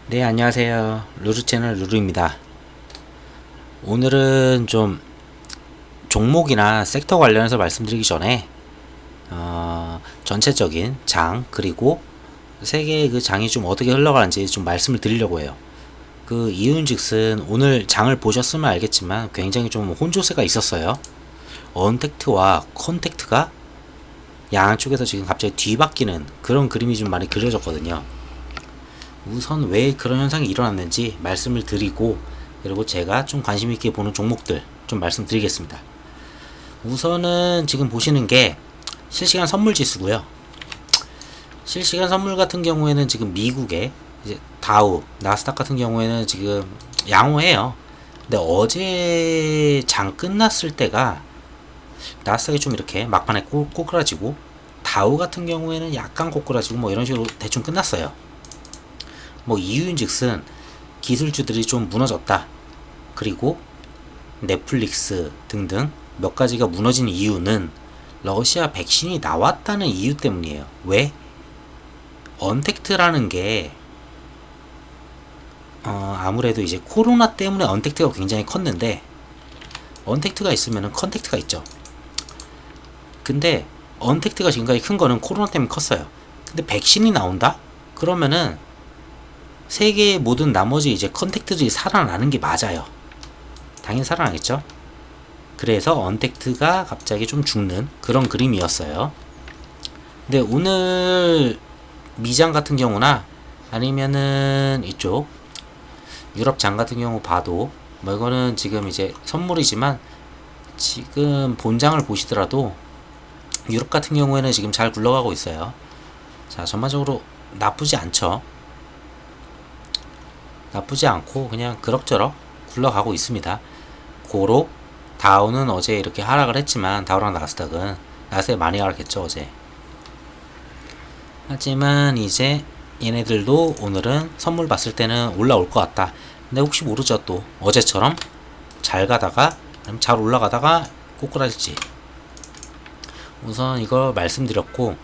네, 안녕하세요. 루루 채널 루루입니다. 오늘은 좀 종목이나 섹터 관련해서 말씀드리기 전에 전체적인 장 그리고 세계의 그 장이 좀 어떻게 흘러가는지 좀 말씀을 드리려고 해요. 그 이유인즉슨 오늘 장을 보셨으면 알겠지만 굉장히 좀 혼조세가 있었어요. 언택트와 컨택트가 양쪽에서 지금 갑자기 뒤바뀌는 그런 그림이 좀 많이 그려졌거든요. 우선 왜 그런 현상이 일어났는지 말씀을 드리고, 그리고 제가 좀 관심 있게 보는 종목들 좀 말씀드리겠습니다. 우선은 지금 보시는 게 실시간 선물 지수고요. 실시간 선물 같은 경우에는 지금 미국의 이제 다우, 나스닥 같은 경우에는 지금 양호해요. 근데 어제 장 끝났을 때가 나스닥이 좀 이렇게 막판에 꼬꾸라지고, 다우 같은 경우에는 약간 꼬꾸라지고 뭐 이런 식으로 대충 끝났어요. 뭐 이유인즉슨 기술주들이 좀 무너졌다. 그리고 넷플릭스 등등 몇 가지가 무너진 이유는 러시아 백신이 나왔다는 이유 때문이에요. 왜? 언택트라는 게 아무래도 이제 코로나 때문에 언택트가 굉장히 컸는데, 언택트가 있으면 컨택트가 있죠. 근데 언택트가 지금까지 큰 거는 코로나 때문에 컸어요. 근데 백신이 나온다? 그러면은 세계의 모든 나머지 이제 컨택트들이 살아나는 게 맞아요. 당연히 살아나겠죠. 그래서 언택트가 갑자기 좀 죽는 그런 그림이었어요. 근데 오늘 미장 같은 경우나 아니면은 이쪽 유럽장 같은 경우 봐도 뭐 이거는 지금 이제 선물이지만, 지금 본장을 보시더라도 유럽 같은 경우에는 지금 잘 굴러가고 있어요. 자, 전반적으로 나쁘지 않죠. 나쁘지 않고 그냥 그럭저럭 굴러가고 있습니다. 고로 다우는 어제 이렇게 하락을 했지만, 다우랑 나스닥이 많이 하락했죠 어제. 하지만 이제 얘네들도 오늘은 선물 봤을 때는 올라올 것 같다. 근데 혹시 모르죠, 또 어제처럼 잘 가다가 잘 올라가다가 꼬꾸라질지. 우선 이걸 말씀드렸고,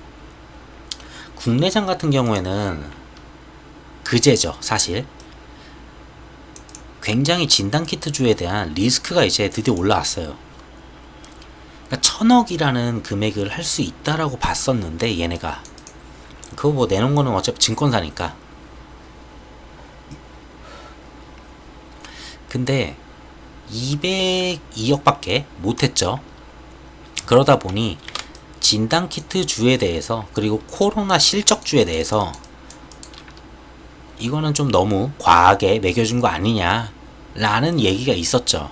국내장 같은 경우에는 그제죠 사실. 굉장히 진단키트주에 대한 리스크가 이제 드디어 올라왔어요. 그러니까 1000억이라는 금액을 할 수 있다라고 봤었는데, 얘네가 그거 뭐 내놓은 거는 어차피 증권사니까. 근데 202억밖에 못했죠. 그러다 보니 진단키트주에 대해서, 그리고 코로나 실적주에 대해서 이거는 좀 너무 과하게 매겨준 거 아니냐 라는 얘기가 있었죠.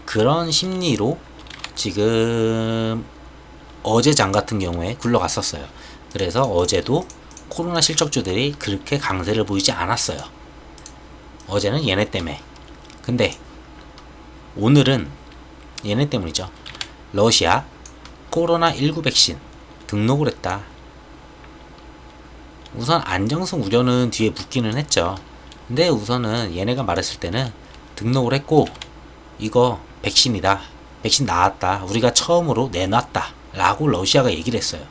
그런 심리로 지금 어제 장 같은 경우에 굴러갔었어요. 그래서 어제도 코로나 실적주들이 그렇게 강세를 보이지 않았어요. 어제는 얘네 때문에. 근데 오늘은 얘네 때문이죠. 러시아 코로나19 백신 등록을 했다. 우선 안정성 우려는 뒤에 붙기는 했죠. 근데 우선은 얘네가 말했을 때는 등록을 했고, 이거 백신이다, 백신 나왔다, 우리가 처음으로 내놨다 라고 러시아가 얘기를 했어요.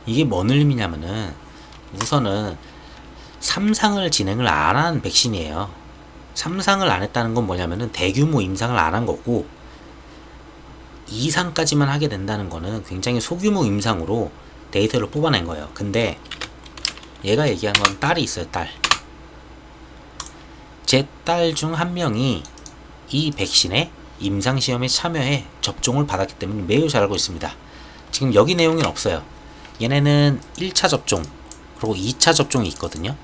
이게 뭔 의미냐면은, 우선은 3상을 진행을 안 한 백신이에요. 3상을 안 했다는 건 뭐냐면은 대규모 임상을 안 한 거고, 2상까지만 하게 된다는 거는 굉장히 소규모 임상으로 데이터를 뽑아낸 거예요. 근데 얘가 얘기한 건 딸이 있어요. 딸. 제 딸 중 한 명이 이 백신에 임상시험에 참여해 접종을 받았기 때문에 매우 잘 알고 있습니다. 지금 여기 내용은 없어요. 얘네는 1차 접종 그리고 2차 접종이 있거든요.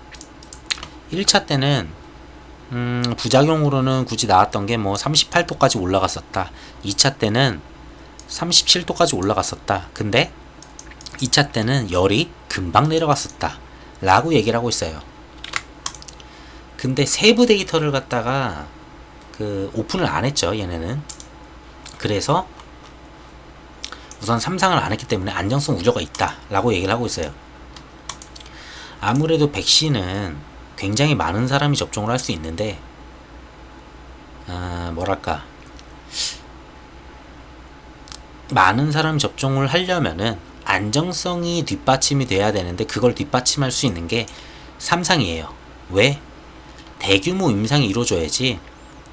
1차 때는 부작용으로는 굳이 나왔던 게 뭐 38도까지 올라갔었다. 2차 때는 37도까지 올라갔었다. 근데 2차 때는 열이 금방 내려갔었다 라고 얘기를 하고 있어요. 근데 세부 데이터를 갖다가 오픈을 안 했죠 얘네는. 그래서 우선 3상을 안 했기 때문에 안정성 우려가 있다 라고 얘기를 하고 있어요. 아무래도 백신은 굉장히 많은 사람이 접종을 할 수 있는데, 뭐랄까, 많은 사람이 접종을 하려면은 안정성이 뒷받침이 돼야 되는데, 그걸 뒷받침할 수 있는 게 삼상이에요. 왜? 대규모 임상이 이루어져야지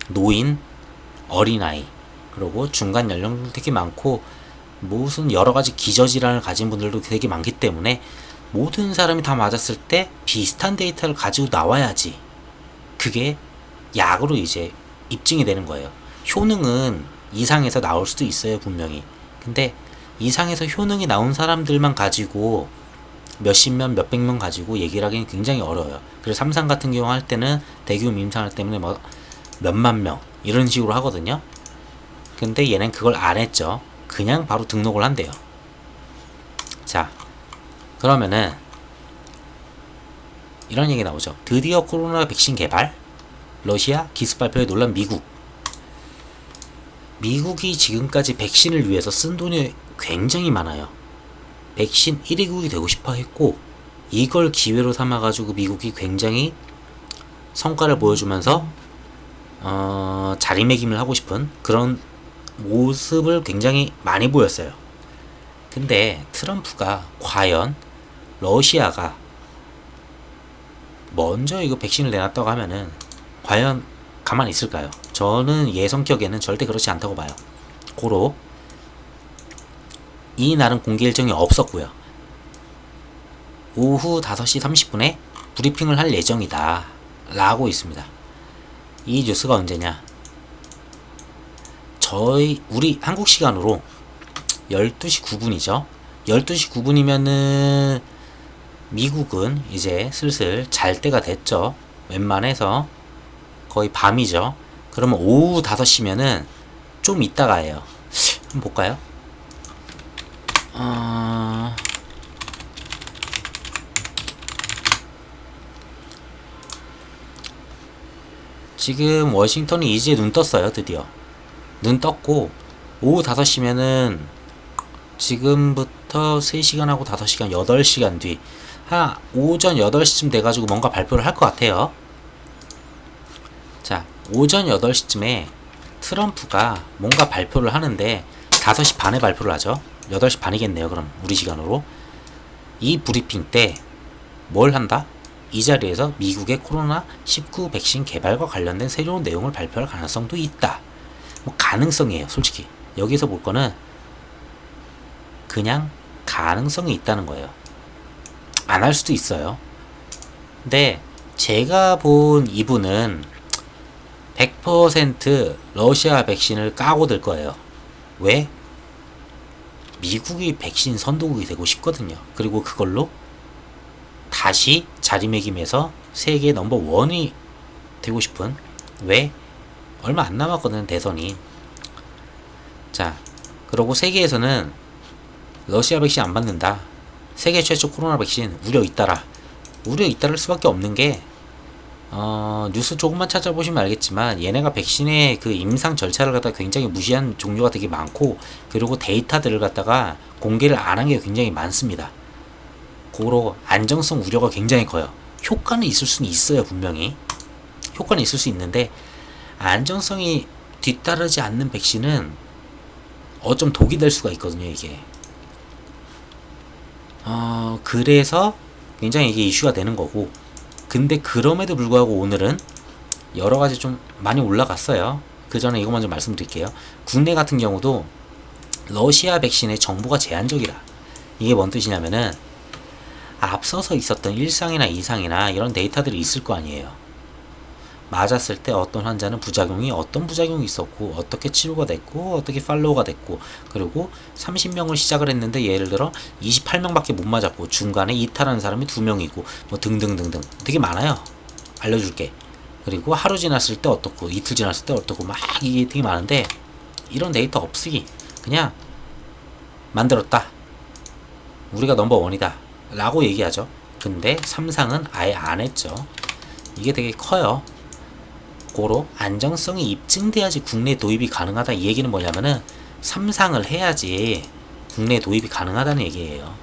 노인, 어린아이, 그리고 중간 연령도 되게 많고 무슨 여러가지 기저질환을 가진 분들도 되게 많기 때문에 모든 사람이 다 맞았을 때 비슷한 데이터를 가지고 나와야지 그게 약으로 이제 입증이 되는 거예요. 효능은 이상에서 나올 수도 있어요, 분명히. 근데 이상에서 효능이 나온 사람들만 가지고 몇십 명, 몇백 명 가지고 얘기를 하기는 굉장히 어려워요. 그래서 삼상 같은 경우 할 때는 대규모 임상을 때문에 뭐 몇만 명 이런 식으로 하거든요. 근데 얘는 그걸 안 했죠. 그냥 바로 등록을 한대요. 자, 그러면은 이런 얘기 나오죠. 드디어 코로나 백신 개발, 러시아 기습 발표에 놀란 미국. 미국이 지금까지 백신을 위해서 쓴 돈이 굉장히 많아요. 백신 1위국이 되고 싶어 했고, 이걸 기회로 삼아가지고 미국이 굉장히 성과를 보여주면서 자리매김을 하고 싶은 그런 모습을 굉장히 많이 보였어요. 근데 트럼프가 과연 러시아가 먼저 이거 백신을 내놨다고 하면은 과연 가만히 있을까요? 저는 얘 성격에는 절대 그렇지 않다고 봐요. 고로 이 날은 공개 일정이 없었고요. 오후 5시 30분에 브리핑을 할 예정이다 라고 있습니다. 이 뉴스가 언제냐? 우리 한국 시간으로 12시 9분이죠. 12시 9분이면은 미국은 이제 슬슬 잘 때가 됐죠. 웬만해서 거의 밤이죠. 그러면 오후 5시면은 좀 이따가 해요. 한번 볼까요? 지금 워싱턴이 이제 눈 떴어요. 드디어 눈 떴고 오후 5시면은 지금부터 3시간하고 5시간 8시간 뒤 오전 8시쯤 돼가지고 뭔가 발표를 할 것 같아요. 자, 오전 8시쯤에 트럼프가 뭔가 발표를 하는데 5시 반에 발표를 하죠. 8시 반이겠네요. 그럼 우리 시간으로. 이 브리핑 때 뭘 한다? 이 자리에서 미국의 코로나19 백신 개발과 관련된 새로운 내용을 발표할 가능성도 있다. 뭐 가능성이에요. 솔직히 여기서 볼 거는 그냥 가능성이 있다는 거예요. 안 할 수도 있어요. 근데 제가 본 이분은 100% 러시아 백신을 까고 들 거예요. 왜? 미국이 백신 선도국이 되고 싶거든요. 그리고 그걸로 다시 자리매김해서 세계 넘버원이 되고 싶은. 왜? 얼마 안 남았거든, 대선이. 자, 그리고 세계에서는 러시아 백신 안 받는다, 세계 최초 코로나 백신 우려 잇따라. 우려 잇따를 수밖에 없는 게 뉴스 조금만 찾아보시면 알겠지만 얘네가 백신의 그 임상 절차를 갖다가 굉장히 무시한 종류가 되게 많고, 그리고 데이터들을 갖다가 공개를 안 한 게 굉장히 많습니다. 고로 안정성 우려가 굉장히 커요. 효과는 있을 수는 있어요. 분명히 효과는 있을 수 있는데 안정성이 뒤따르지 않는 백신은 어쩜 독이 될 수가 있거든요. 이게 그래서 굉장히 이게 이슈가 되는 거고, 근데 그럼에도 불구하고 오늘은 여러가지 좀 많이 올라갔어요. 그 전에 이거 먼저 말씀드릴게요. 국내 같은 경우도 러시아 백신의 정보가 제한적이라. 이게 뭔 뜻이냐면은 앞서서 있었던 1상이나 2상이나 이런 데이터들이 있을 거 아니에요. 맞았을 때 어떤 환자는 어떤 부작용이 있었고, 어떻게 치료가 됐고, 어떻게 팔로우가 됐고, 그리고 30명을 시작을 했는데 예를 들어 28명밖에 못 맞았고 중간에 이탈한 사람이 2명이고 뭐 등등등등 되게 많아요. 알려줄게. 그리고 하루 지났을 때 어떻고, 이틀 지났을 때 어떻고, 막 이게 되게 많은데 이런 데이터 없으기 그냥 만들었다, 우리가 넘버원이다 라고 얘기하죠. 근데 3상은 아예 안 했죠. 이게 되게 커요. 고로 안정성이 입증돼야지 국내 도입이 가능하다. 이 얘기는 뭐냐면은 3상을 해야지 국내 도입이 가능하다는 얘기예요.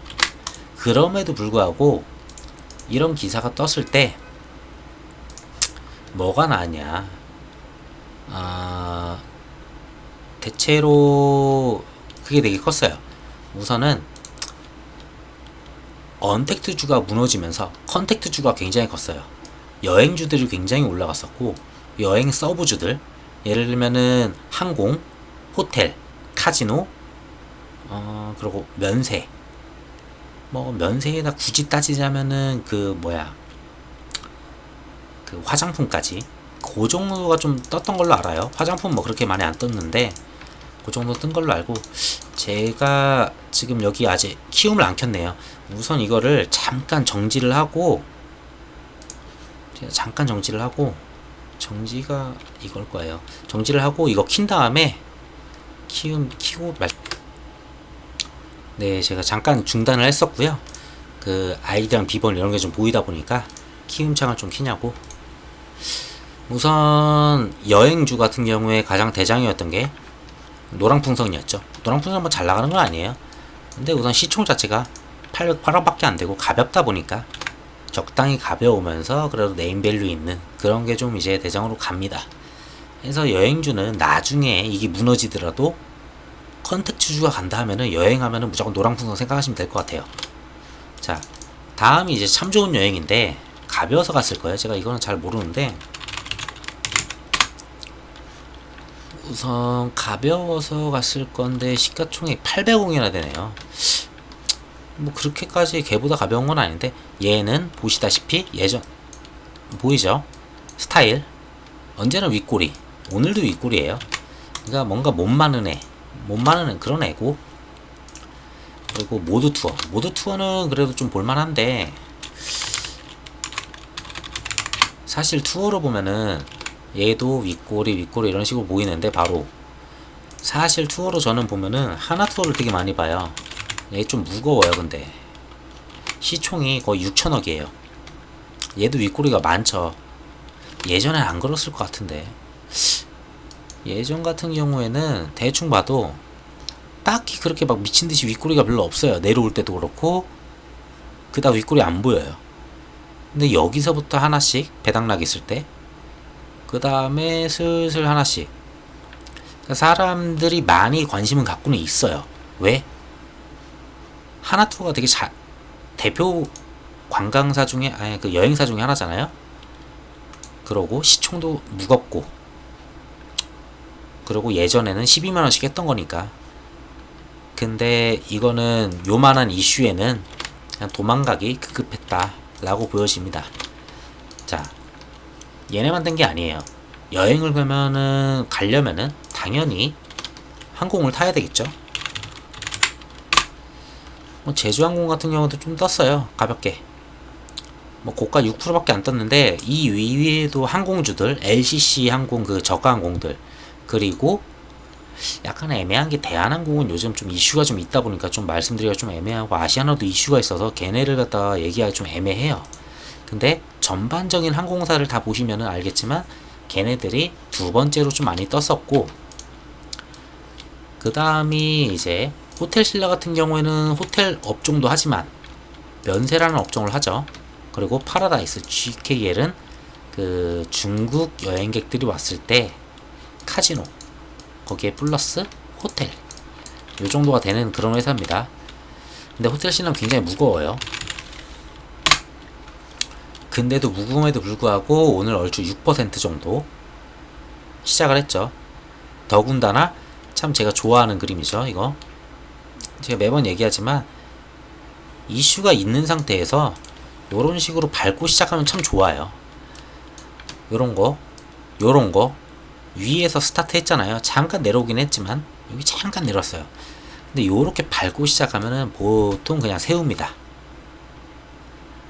그럼에도 불구하고 이런 기사가 떴을 때 뭐가 나냐, 대체로 그게 되게 컸어요. 우선은 언택트주가 무너지면서 컨택트주가 굉장히 컸어요. 여행주들이 굉장히 올라갔었고, 여행 서브주들, 예를 들면은 항공, 호텔, 카지노, 그리고 면세. 뭐 면세에다 굳이 따지자면은 그 화장품까지 그 정도가 좀 떴던 걸로 알아요. 화장품 뭐 그렇게 많이 안 떴는데 그 정도 뜬 걸로 알고, 제가 지금 여기 아직 키움을 안 켰네요. 우선 이거를 잠깐 정지를 하고, 정지가 이걸 거예요. 정지를 하고 이거 킨 다음에 키고 네, 제가 잠깐 중단을 했었고요. 그 아이디랑 비번 이런 게 좀 보이다 보니까 키움 창을 좀 키냐고. 우선 여행주 같은 경우에 가장 대장이었던 게 노랑풍선이었죠. 노랑풍선 뭐 잘 나가는 건 아니에요. 근데 우선 시총 자체가 808원밖에 안 되고 가볍다 보니까, 적당히 가벼우면서 그래도 네임밸류 있는 그런 게 좀 이제 대장으로 갑니다. 그래서 여행주는 나중에 이게 무너지더라도 컨택트주가 간다 하면은, 여행하면은 무조건 노랑풍선 생각하시면 될 것 같아요. 자, 다음이 이제 참 좋은 여행인데 가벼워서 갔을 거예요. 제가 이거는 잘 모르는데, 우선 가벼워서 갔을 건데 시가총액 800원이나 되네요. 뭐 그렇게까지 걔보다 가벼운 건 아닌데, 얘는 보시다시피 예전 보이죠? 스타일 언제나 윗꼬리, 오늘도 윗꼬리예요. 그러니까 뭔가 못 마는 그런 애고, 그리고 모드 투어는 그래도 좀 볼만한데, 사실 투어로 보면은 얘도 윗꼬리 이런 식으로 보이는데, 바로 사실 투어로 저는 보면은 하나 투어를 되게 많이 봐요. 얘 좀 무거워요. 근데 시총이 거의 6천억이에요. 얘도 윗꼬리가 많죠. 예전엔 안 그랬을 것 같은데, 예전 같은 경우에는 대충 봐도 딱히 그렇게 막 미친듯이 윗꼬리가 별로 없어요. 내려올 때도 그렇고 그다음 윗꼬리 안 보여요. 근데 여기서부터 하나씩 배당락 있을 때, 그 다음에 슬슬 하나씩, 그러니까 사람들이 많이 관심은 갖고는 있어요. 왜? 하나투어가 되게 대표 관광사 중에, 아니 그 여행사 중에 하나잖아요. 그러고 시총도 무겁고, 그리고 예전에는 12만원씩 했던 거니까. 근데 이거는 요만한 이슈에는 그냥 도망가기 급급했다 라고 보여집니다. 자, 얘네만 된 게 아니에요. 여행을 가려면은 당연히 항공을 타야 되겠죠. 뭐 제주항공 같은 경우도 좀 떴어요. 가볍게. 뭐 고가 6%밖에 안 떴는데, 이 위에도 항공주들, LCC 항공, 그 저가 항공들, 그리고 약간 애매한 게 대한항공은 요즘 좀 이슈가 좀 있다 보니까 좀 말씀드리기가 좀 애매하고, 아시아나도 이슈가 있어서 걔네를 갖다가 얘기하기 좀 애매해요. 근데 전반적인 항공사를 다 보시면은 알겠지만 걔네들이 두 번째로 좀 많이 떴었고, 그 다음이 이제 호텔신라 같은 경우에는 호텔 업종도 하지만 면세라는 업종을 하죠. 그리고 파라다이스 GKL은 그 중국 여행객들이 왔을 때 카지노, 거기에 플러스 호텔, 요 정도가 되는 그런 회사입니다. 근데 호텔신라는 굉장히 무거워요. 근데도 무거움에도 불구하고 오늘 얼추 6% 정도 시작을 했죠. 더군다나 참 제가 좋아하는 그림이죠. 이거 제가 매번 얘기하지만, 이슈가 있는 상태에서 요런 식으로 밟고 시작하면 참 좋아요. 요런 거 위에서 스타트 했잖아요. 잠깐 내려오긴 했지만 여기 잠깐 내렸어요. 근데 요렇게 밟고 시작하면은 보통 그냥 세웁니다.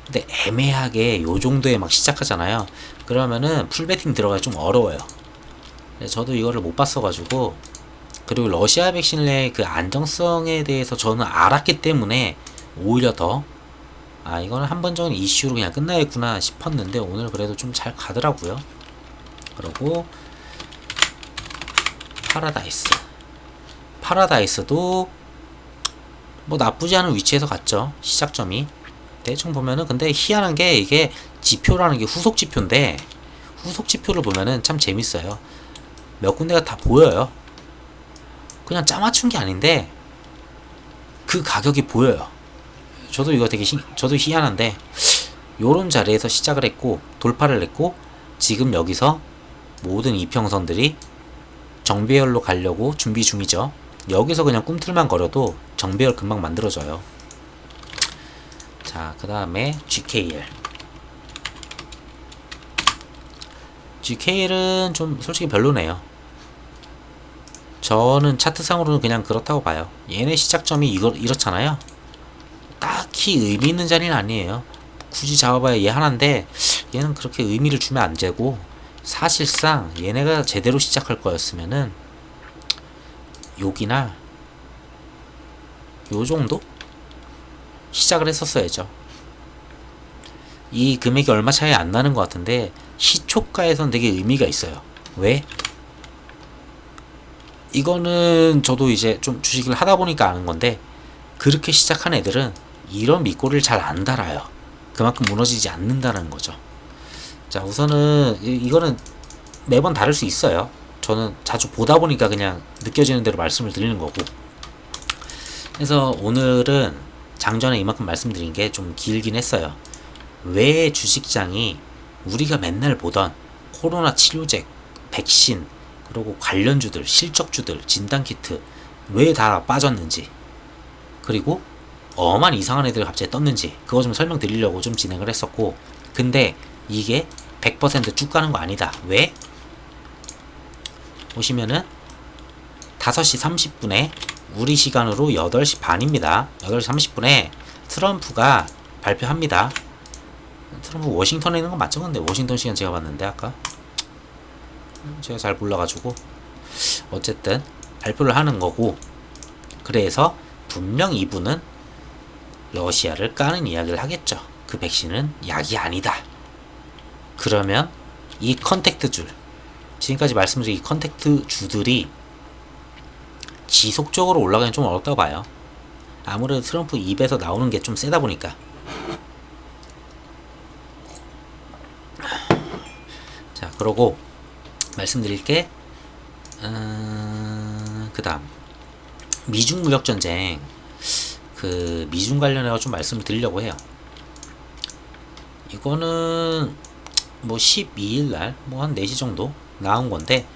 근데 애매하게 요 정도에 막 시작하잖아요. 그러면은 풀베팅 들어가기 좀 어려워요. 저도 이거를 못 봤어가지고, 그리고 러시아 백신의 그 안정성에 대해서 저는 알았기 때문에 오히려 더, 이거는 한 번적인 이슈로 그냥 끝나겠구나 싶었는데, 오늘 그래도 좀 잘 가더라고요. 그리고 파라다이스도 뭐 나쁘지 않은 위치에서 갔죠. 시작점이 대충 보면은. 근데 희한한 게, 이게 지표라는 게 후속 지표인데, 후속 지표를 보면은 참 재밌어요. 몇 군데가 다 보여요. 그냥 짜맞춘 게 아닌데 그 가격이 보여요. 저도 이거 되게 저도 희한한데 요런 자리에서 시작을 했고 돌파를 했고 지금 여기서 모든 이평선들이 정배열로 가려고 준비 중이죠. 여기서 그냥 꿈틀만 거려도 정배열 금방 만들어져요. 자, 그 다음에 GKL. GKL은 좀 솔직히 별로네요. 저는 차트상으로는 그냥 그렇다고 봐요. 얘네 시작점이 이렇잖아요. 딱히 의미 있는 자리는 아니에요. 굳이 잡아봐야 얘 하나인데 얘는 그렇게 의미를 주면 안 되고, 사실상 얘네가 제대로 시작할 거였으면은 여기나 요 정도 시작을 했었어야죠. 이 금액이 얼마 차이 안 나는 것 같은데 시초가에선 되게 의미가 있어요. 왜? 이거는 저도 이제 좀 주식을 하다 보니까 아는 건데, 그렇게 시작한 애들은 이런 밑꼬리를 잘 안 달아요. 그만큼 무너지지 않는다는 거죠. 자, 우선은 이거는 매번 다를 수 있어요. 저는 자주 보다 보니까 그냥 느껴지는 대로 말씀을 드리는 거고. 그래서 오늘은 장전에 이만큼 말씀드린 게 좀 길긴 했어요. 왜 주식장이 우리가 맨날 보던 코로나 치료제, 백신, 그리고 관련주들, 실적주들, 진단키트 왜 다 빠졌는지, 그리고 엄한 이상한 애들 갑자기 떴는지 그거 좀 설명드리려고 좀 진행을 했었고, 근데 이게 100% 쭉 가는 거 아니다. 왜? 보시면은 5시 30분에 우리 시간으로 8시 반입니다. 8시 30분에 트럼프가 발표합니다. 트럼프 워싱턴에 있는 건 맞죠? 근데 워싱턴 시간 제가 봤는데 아까 제가 잘 몰라가지고 어쨌든 발표를 하는 거고, 그래서 분명 이분은 러시아를 까는 이야기를 하겠죠. 그 백신은 약이 아니다. 그러면 이 컨택트 줄, 지금까지 말씀드린 이 컨택트 주들이 지속적으로 올라가긴 좀 어렵다고 봐요. 아무래도 트럼프 입에서 나오는 게 좀 세다 보니까. 자, 그러고 말씀드릴 게 그 다음 미중 무역전쟁, 그 미중 관련해서 좀 말씀을 드리려고 해요. 이거는 뭐 12일날 뭐 한 4시 정도 나온 건데,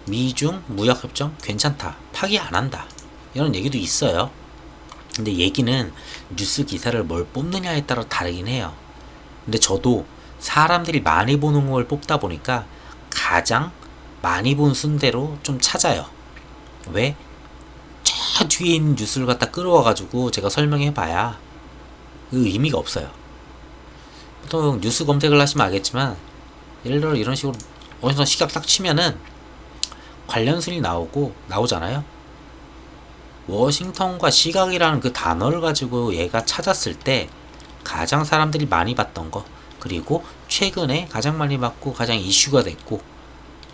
미중 무역협정 괜찮다, 파기 안 한다, 이런 얘기도 있어요. 근데 얘기는 뉴스 기사를 뭘 뽑느냐에 따라 다르긴 해요. 근데 저도 사람들이 많이 보는 걸 뽑다 보니까 가장 많이 본 순대로 좀 찾아요. 왜? 저 뒤에 있는 뉴스를 갖다 끌어와가지고 제가 설명해봐야 그 의미가 없어요. 보통 뉴스 검색을 하시면 알겠지만, 예를 들어 이런 식으로 어디서 시각 딱 치면은 관련순이 나오잖아요. 워싱턴과 시각이라는 그 단어를 가지고 얘가 찾았을 때 가장 사람들이 많이 봤던 거, 그리고 최근에 가장 많이 봤고 가장 이슈가 됐고,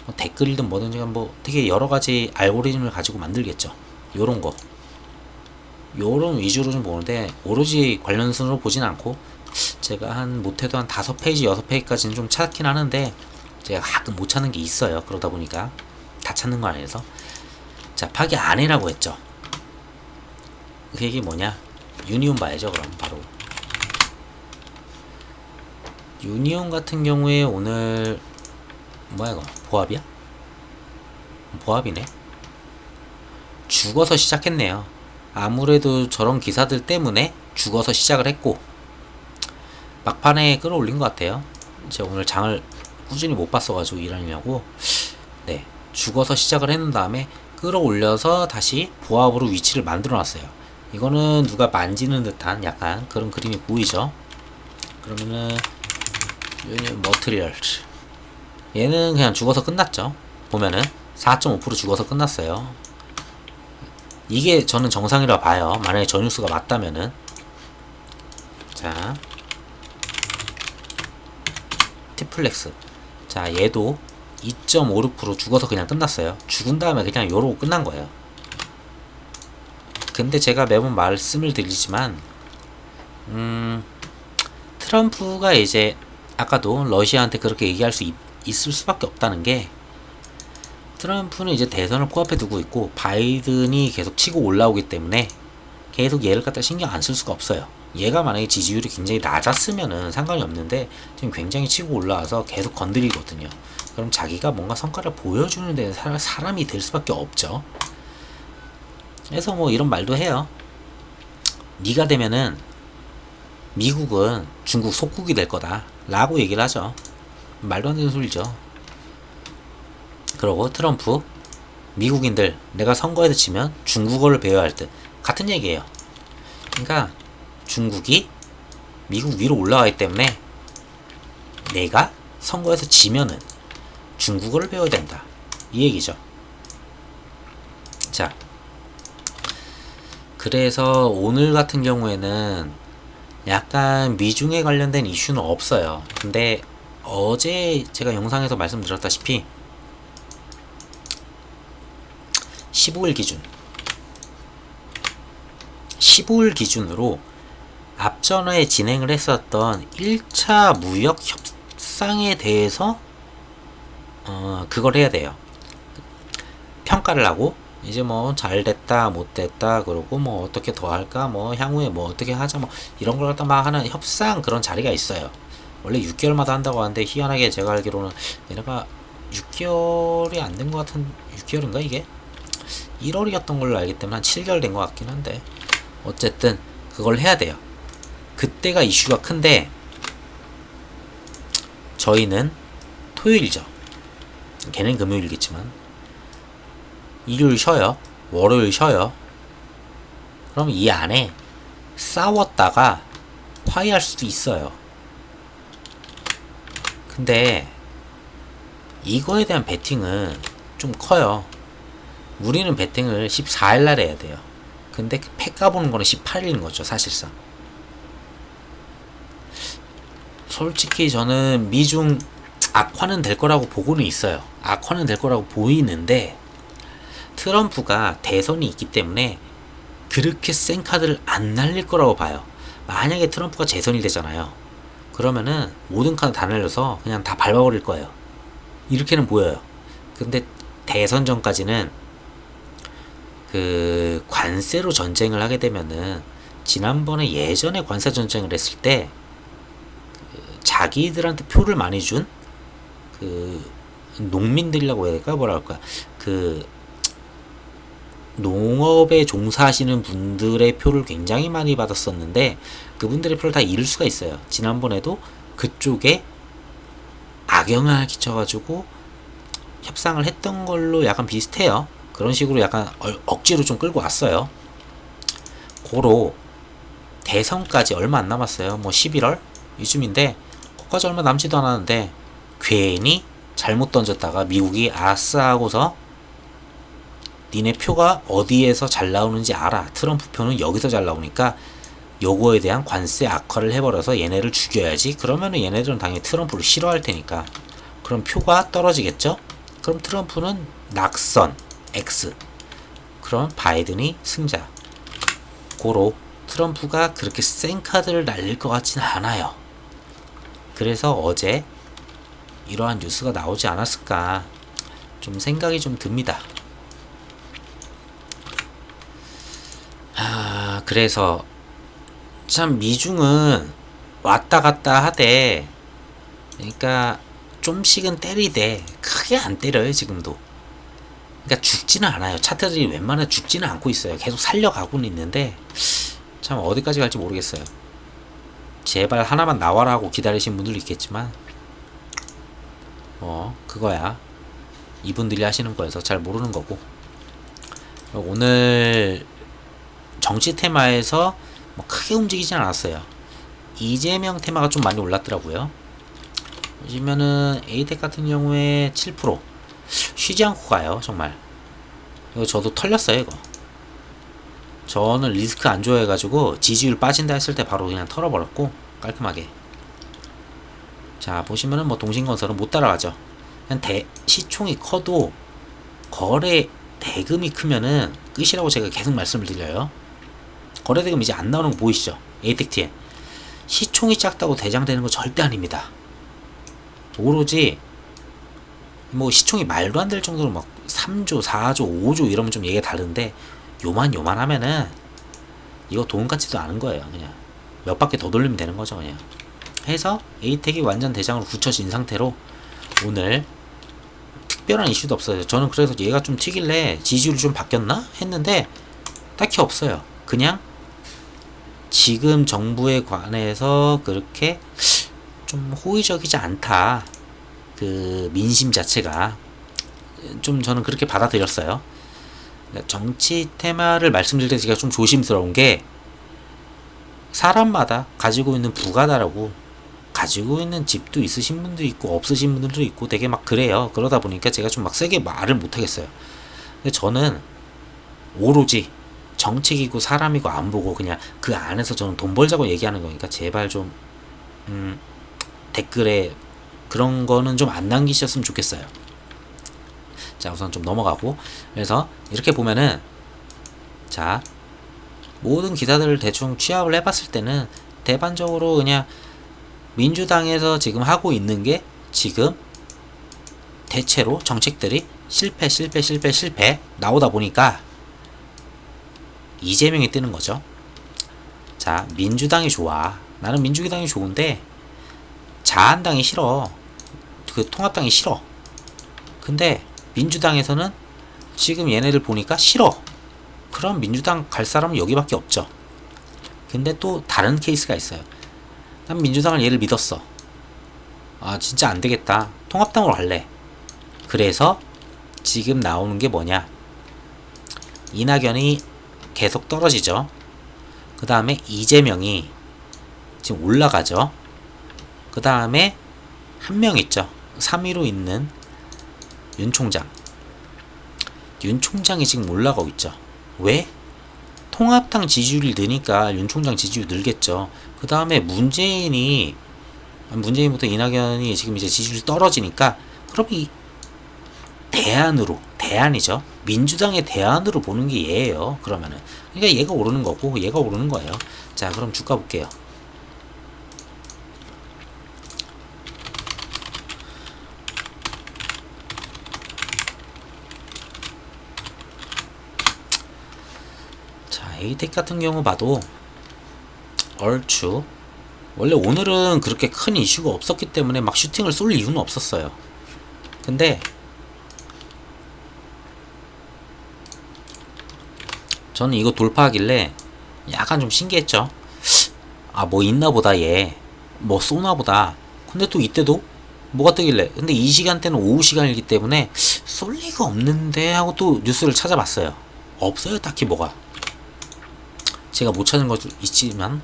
뭐 댓글이든 뭐든지 뭐 되게 여러가지 알고리즘을 가지고 만들겠죠. 요런 거, 요런 위주로 좀 보는데, 오로지 관련순으로 보진 않고 제가 한 못해도 한 5페이지 6페이지까지는 좀 찾긴 하는데 제가 가끔 못 찾는 게 있어요. 그러다 보니까 다 찾는 거 아니라서. 자, 파기 안 해라고 했죠. 그 얘기 뭐냐? 유니온 봐야죠. 그럼 바로 유니온 같은 경우에 오늘 뭐야 이거, 보합이야? 보합이네. 죽어서 시작했네요. 아무래도 저런 기사들 때문에 죽어서 시작을 했고 막판에 끌어올린 것 같아요. 제가 오늘 장을 꾸준히 못 봤어가지고 일하려고, 네, 죽어서 시작을 해놓은 다음에 끌어올려서 다시 보합으로 위치를 만들어 놨어요. 이거는 누가 만지는 듯한 약간 그런 그림이 보이죠? 그러면은 머트리얼, 얘는 그냥 죽어서 끝났죠. 보면은 4.5% 죽어서 끝났어요. 이게 저는 정상이라 봐요. 만약에 저 뉴스가 맞다면은. 자, 티플렉스, 자 얘도 2.56% 죽어서 그냥 끝났어요. 죽은 다음에 그냥 요러고 끝난 거예요. 근데 제가 매번 말씀을 드리지만 트럼프가 이제 아까도 러시아한테 그렇게 얘기할 수 있을 수밖에 없다는 게, 트럼프는 이제 대선을 코앞에 두고 있고 바이든이 계속 치고 올라오기 때문에 계속 얘를 갖다 신경 안 쓸 수가 없어요. 얘가 만약에 지지율이 굉장히 낮았으면은 상관이 없는데 지금 굉장히 치고 올라와서 계속 건드리거든요. 그럼 자기가 뭔가 성과를 보여주는 데 사람이 될 수밖에 없죠. 그래서 뭐 이런 말도 해요. 네가 되면은 미국은 중국 속국이 될 거다 라고 얘기를 하죠. 말도 안 되는 소리죠. 그러고 트럼프, 미국인들 내가 선거에서 지면 중국어를 배워야 할 듯, 같은 얘기예요. 그러니까 중국이 미국 위로 올라가기 때문에 내가 선거에서 지면은 중국어를 배워야 된다, 이 얘기죠. 자, 그래서 오늘 같은 경우에는 약간 미중에 관련된 이슈는 없어요. 근데 어제 제가 영상에서 말씀드렸다시피 15일 기준으로 앞전에 진행을 했었던 1차 무역 협상에 대해서 그걸 해야 돼요. 평가를 하고 이제 뭐 잘됐다 못됐다 그러고 뭐 어떻게 더 할까 뭐 향후에 뭐 어떻게 하자 뭐 이런 걸 갖다 막 하는 협상 그런 자리가 있어요. 원래 6개월마다 한다고 하는데 희한하게 제가 알기로는 얘네가 6개월이 안 된 것 같은, 6개월인가 이게? 1월이었던 걸로 알기 때문에 한 7개월 된 것 같긴 한데 어쨌든 그걸 해야 돼요. 그때가 이슈가 큰데 저희는 토요일이죠. 걔는 금요일이겠지만 일요일 쉬어요. 월요일 쉬어요. 그럼 이 안에 싸웠다가 화해할 수도 있어요. 근데 이거에 대한 베팅은 좀 커요. 우리는 베팅을 14일날 해야 돼요. 근데 패 까보는 거는 18일인 거죠, 사실상. 솔직히 저는 미중 악화는 될 거라고 보고는 있어요. 악화는 될 거라고 보이는데 트럼프가 대선이 있기 때문에 그렇게 센 카드를 안 날릴 거라고 봐요. 만약에 트럼프가 재선이 되잖아요. 그러면은 모든 카드 다 날려서 그냥 다 밟아버릴 거예요. 이렇게는 보여요. 근데 대선 전까지는 그 관세로 전쟁을 하게 되면은 지난번에 예전에 관세 전쟁을 했을 때 자기들한테 표를 많이 준 그 농민들이라고 해야 될까, 뭐라 할까, 그 농업에 종사하시는 분들의 표를 굉장히 많이 받았었는데 그분들의 표를 다 잃을 수가 있어요. 지난번에도 그쪽에 악영향을 끼쳐가지고 협상을 했던 걸로 약간 비슷해요. 그런 식으로 약간 억지로 좀 끌고 왔어요. 고로 대선까지 얼마 안 남았어요. 뭐 11월 이쯤인데 거기까지 얼마 남지도 않았는데 괜히 잘못 던졌다가 미국이 아싸 하고서 니네 표가 어디에서 잘 나오는지 알아. 트럼프 표는 여기서 잘 나오니까 요거에 대한 관세 악화를 해버려서 얘네를 죽여야지. 그러면은 얘네들은 당연히 트럼프를 싫어할 테니까. 그럼 표가 떨어지겠죠? 그럼 트럼프는 낙선 X. 그럼 바이든이 승자. 고로 트럼프가 그렇게 센 카드를 날릴 것 같지는 않아요. 그래서 어제 이러한 뉴스가 나오지 않았을까 좀 생각이 좀 듭니다. 그래서 참 미중은 왔다 갔다 하되, 그러니까 좀씩은 때리되 크게 안 때려요 지금도. 그러니까 죽지는 않아요. 차트들이 웬만하면 죽지는 않고 있어요. 계속 살려가고는 있는데 참 어디까지 갈지 모르겠어요. 제발 하나만 나와라 하고 기다리신 분들도 있겠지만 그거야 이분들이 하시는 거여서 잘 모르는 거고. 오늘 정치 테마에서 뭐 크게 움직이진 않았어요. 이재명 테마가 좀 많이 올랐더라고요. 보시면은 에이텍 같은 경우에 7% 쉬지 않고 가요. 정말 이거 저도 털렸어요. 이거 저는 리스크 안 좋아해가지고 지지율 빠진다 했을 때 바로 그냥 털어버렸고 깔끔하게. 자 보시면은 뭐 동신건설은 못 따라가죠. 그냥 시총이 커도 거래 대금이 크면은 끝이라고 제가 계속 말씀을 드려요. 거래 대금 이제 안 나오는 거 보이시죠? 에이텍TN 시총이 작다고 대장되는 거 절대 아닙니다. 오로지 뭐 시총이 말도 안 될 정도로 막 3조, 4조, 5조 이러면 좀 얘기가 다른데 요만 하면은 이거 돈 같지도 않은 거예요. 그냥 몇 바퀴 더 돌리면 되는 거죠 그냥. 해서 에이텍이 완전 대장으로 굳혀진 상태로 오늘 특별한 이슈도 없어요. 저는 그래서 얘가 좀 튀길래 지지율이 좀 바뀌었나 했는데 딱히 없어요. 그냥 지금 정부에 관해서 그렇게 좀 호의적이지 않다. 그 민심 자체가 좀 저는 그렇게 받아들였어요. 그러니까 정치 테마를 말씀드릴 때 제가 좀 조심스러운 게 사람마다 가지고 있는 부가다라고 가지고 있는 집도 있으신 분도 있고 없으신 분들도 있고 되게 막 그래요. 그러다 보니까 제가 좀 막 세게 말을 못 하겠어요. 근데 저는 오로지 정책이고 사람이고 안 보고 그냥 그 안에서 저는 돈 벌자고 얘기하는 거니까 제발 좀 댓글에 그런 거는 좀 안 남기셨으면 좋겠어요. 자, 우선 좀 넘어가고. 그래서 이렇게 보면은 자, 모든 기사들을 대충 취합을 해봤을 때는 대반적으로 그냥 민주당에서 지금 하고 있는 게 지금 대체로 정책들이 실패 나오다 보니까 이재명이 뜨는 거죠. 자, 민주당이 좋아. 나는 민주당이 좋은데 자한당이 싫어. 그 통합당이 싫어. 근데 민주당에서는 지금 얘네들 보니까 싫어. 그럼 민주당 갈 사람은 여기밖에 없죠. 근데 또 다른 케이스가 있어요. 난 민주당을 얘를 믿었어. 아, 진짜 안 되겠다. 통합당으로 갈래. 그래서 지금 나오는 게 뭐냐? 이낙연이 계속 떨어지죠. 그 다음에 이재명이 지금 올라가죠. 그 다음에 한 명 있죠. 3위로 있는 윤 총장. 윤 총장이 지금 올라가고 있죠. 왜? 통합당 지지율이 느니까 윤 총장 지지율 늘겠죠. 그 다음에 문재인부터 이낙연이 지금 이제 지지율이 떨어지니까 그럼 이 대안이죠. 민주당의 대안으로 보는 게 얘예요. 그러면은 그러니까 얘가 오르는 거고 얘가 오르는 거예요. 자, 그럼 주가 볼게요. 자, 에이텍 같은 경우 봐도 얼추 원래 오늘은 그렇게 큰 이슈가 없었기 때문에 막 슈팅을 쏠 이유는 없었어요. 근데 저는 이거 돌파하길래 약간 좀 신기했죠. 아, 뭐 있나 보다 얘. 뭐 쏘나 보다. 근데 또 이때도 뭐가 뜨길래. 근데 이 시간대는 오후 시간이기 때문에 쏠 리가 없는데 하고 또 뉴스를 찾아봤어요. 없어요, 딱히 뭐가. 제가 못 찾은 것도 있지만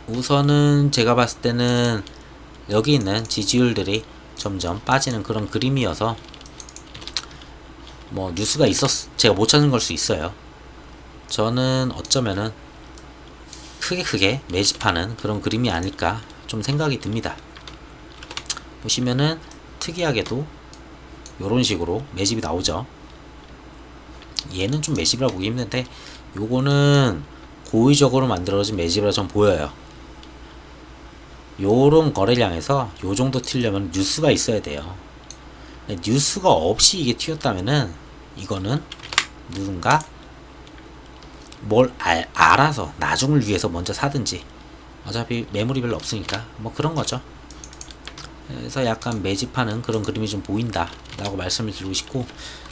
우선은 제가 봤을 때는 여기 있는 지지율들이 점점 빠지는 그런 그림이어서 뭐 뉴스가 제가 못 찾은 걸 수 있어요. 저는 어쩌면은 크게 매집하는 그런 그림이 아닐까 좀 생각이 듭니다. 보시면은 특이하게도 요런 식으로 매집이 나오죠. 얘는 좀 매집이라 보기 힘든데 요거는 고의적으로 만들어진 매집이라 좀 보여요. 요런 거래량에서 요 정도 튀려면 뉴스가 있어야 돼요. 뉴스가 없이 이게 튀었다면은 이거는 누군가 뭘 알아서 나중을 위해서 먼저 사든지 어차피 매물이 별로 없으니까 뭐 그런 거죠. 그래서 약간 매집하는 그런 그림이 좀 보인다 라고 말씀을 드리고 싶고,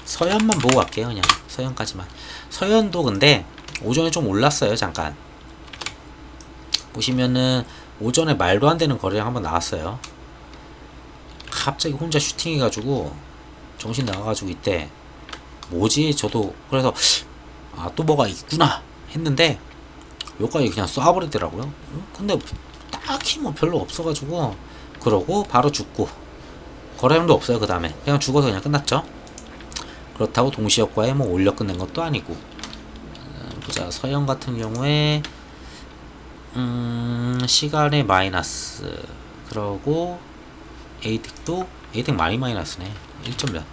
서현만 보고 갈게요. 그냥 서현까지만. 서현도 근데 오전에 좀 올랐어요. 잠깐 보시면은 오전에 말도 안 되는 거래량 한번 나왔어요. 갑자기 혼자 슈팅 해가지고 정신 나가가지고 이때 뭐지? 저도 그래서 아, 또 뭐가 있구나 했는데 여기까지 그냥 쏴버리더라고요. 근데 딱히 뭐 별로 없어가지고 그러고 바로 죽고 거래량도 없어요. 그 다음에 그냥 죽어서 그냥 끝났죠. 그렇다고 동시효과에 뭐 올려 끝낸 것도 아니고. 보자. 서현 같은 경우에 시간의 마이너스, 그러고 에이텍 많이 마이너스네. 1점.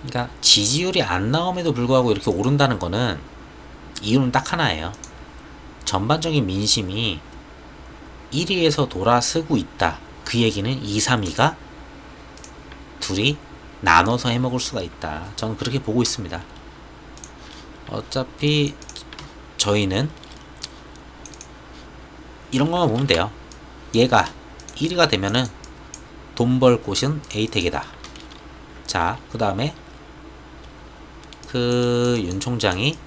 그러니까 지지율이 안 나옴에도 불구하고 이렇게 오른다는 거는 이유는 딱 하나예요. 전반적인 민심이 1위에서 돌아서고 있다. 그 얘기는 2, 3위가 둘이 나눠서 해먹을 수가 있다. 저는 그렇게 보고 있습니다. 어차피 저희는 이런 것만 보면 돼요. 얘가 1위가 되면은 돈 벌 곳은 에이텍이다. 자, 그 다음에 그 윤 총장이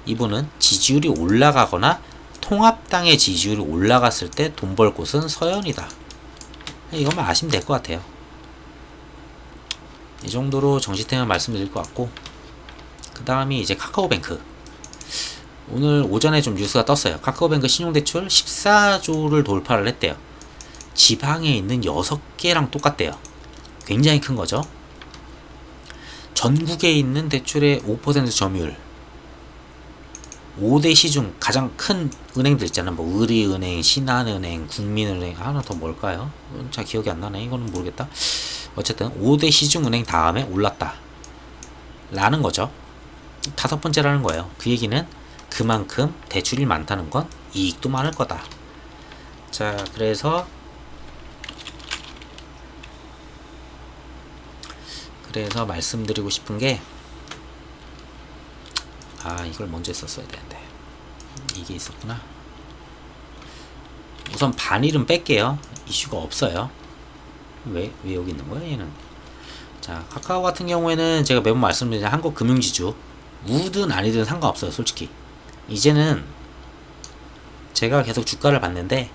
이분은 지지율이 올라가거나 통합당의 지지율이 올라갔을 때 돈 벌 곳은 서현이다. 이것만 아시면 될 것 같아요. 이 정도로 정시템을 말씀드릴 것 같고, 그 다음이 이제 카카오뱅크. 오늘 오전에 좀 뉴스가 떴어요. 카카오뱅크 신용대출 14조를 돌파를 했대요. 지방에 있는 6개랑 똑같대요. 굉장히 큰 거죠. 전국에 있는 대출의 5% 점유율, 5대 시중 가장 큰 은행들 있잖아요. 뭐 의리은행, 신한은행, 국민은행, 하나 더 뭘까요? 잘 기억이 안 나네. 이거는 모르겠다. 어쨌든 5대 시중은행 다음에 올랐다 라는 거죠. 5번째라는 거예요. 그 얘기는 그만큼 대출이 많다는 건 이익도 많을 거다. 자, 그래서 말씀드리고 싶은 게, 이걸 먼저 했었어야 되는데 이게 있었구나. 우선 반일은 뺄게요. 이슈가 없어요. 왜 여기 있는 거야 얘는. 자, 카카오 같은 경우에는 제가 매번 말씀드리는 한국금융지주, 우든 아니든 상관없어요. 솔직히 이제는 제가 계속 주가를 봤는데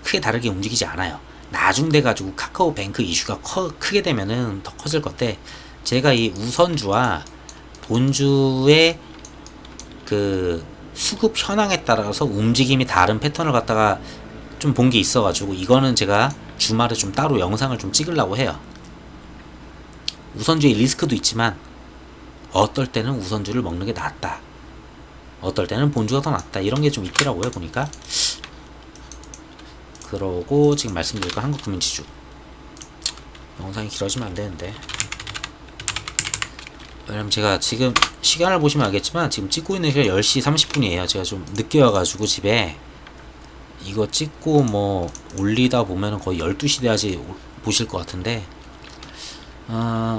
크게 다르게 움직이지 않아요. 나중돼 가지고 카카오뱅크 이슈가 크게 되면은 더 커질 건데, 제가 이 우선주와 본주의 그 수급 현황에 따라서 움직임이 다른 패턴을 갖다가 좀 본 게 있어가지고, 이거는 제가 주말에 좀 따로 영상을 좀 찍으려고 해요. 우선주의 리스크도 있지만 어떨 때는 우선주를 먹는 게 낫다, 어떨 때는 본주가 더 낫다, 이런 게 좀 있더라고요 보니까. 그러고 지금 말씀드릴 거 한국금융지주. 영상이 길어지면 안 되는데, 왜냐면 제가 지금 시간을 보시면 알겠지만 지금 찍고 있는 시간 10시 30분이에요 제가 좀 늦게 와가지고 집에. 이거 찍고 뭐 올리다 보면은 거의 12시 돼야지 보실 것 같은데,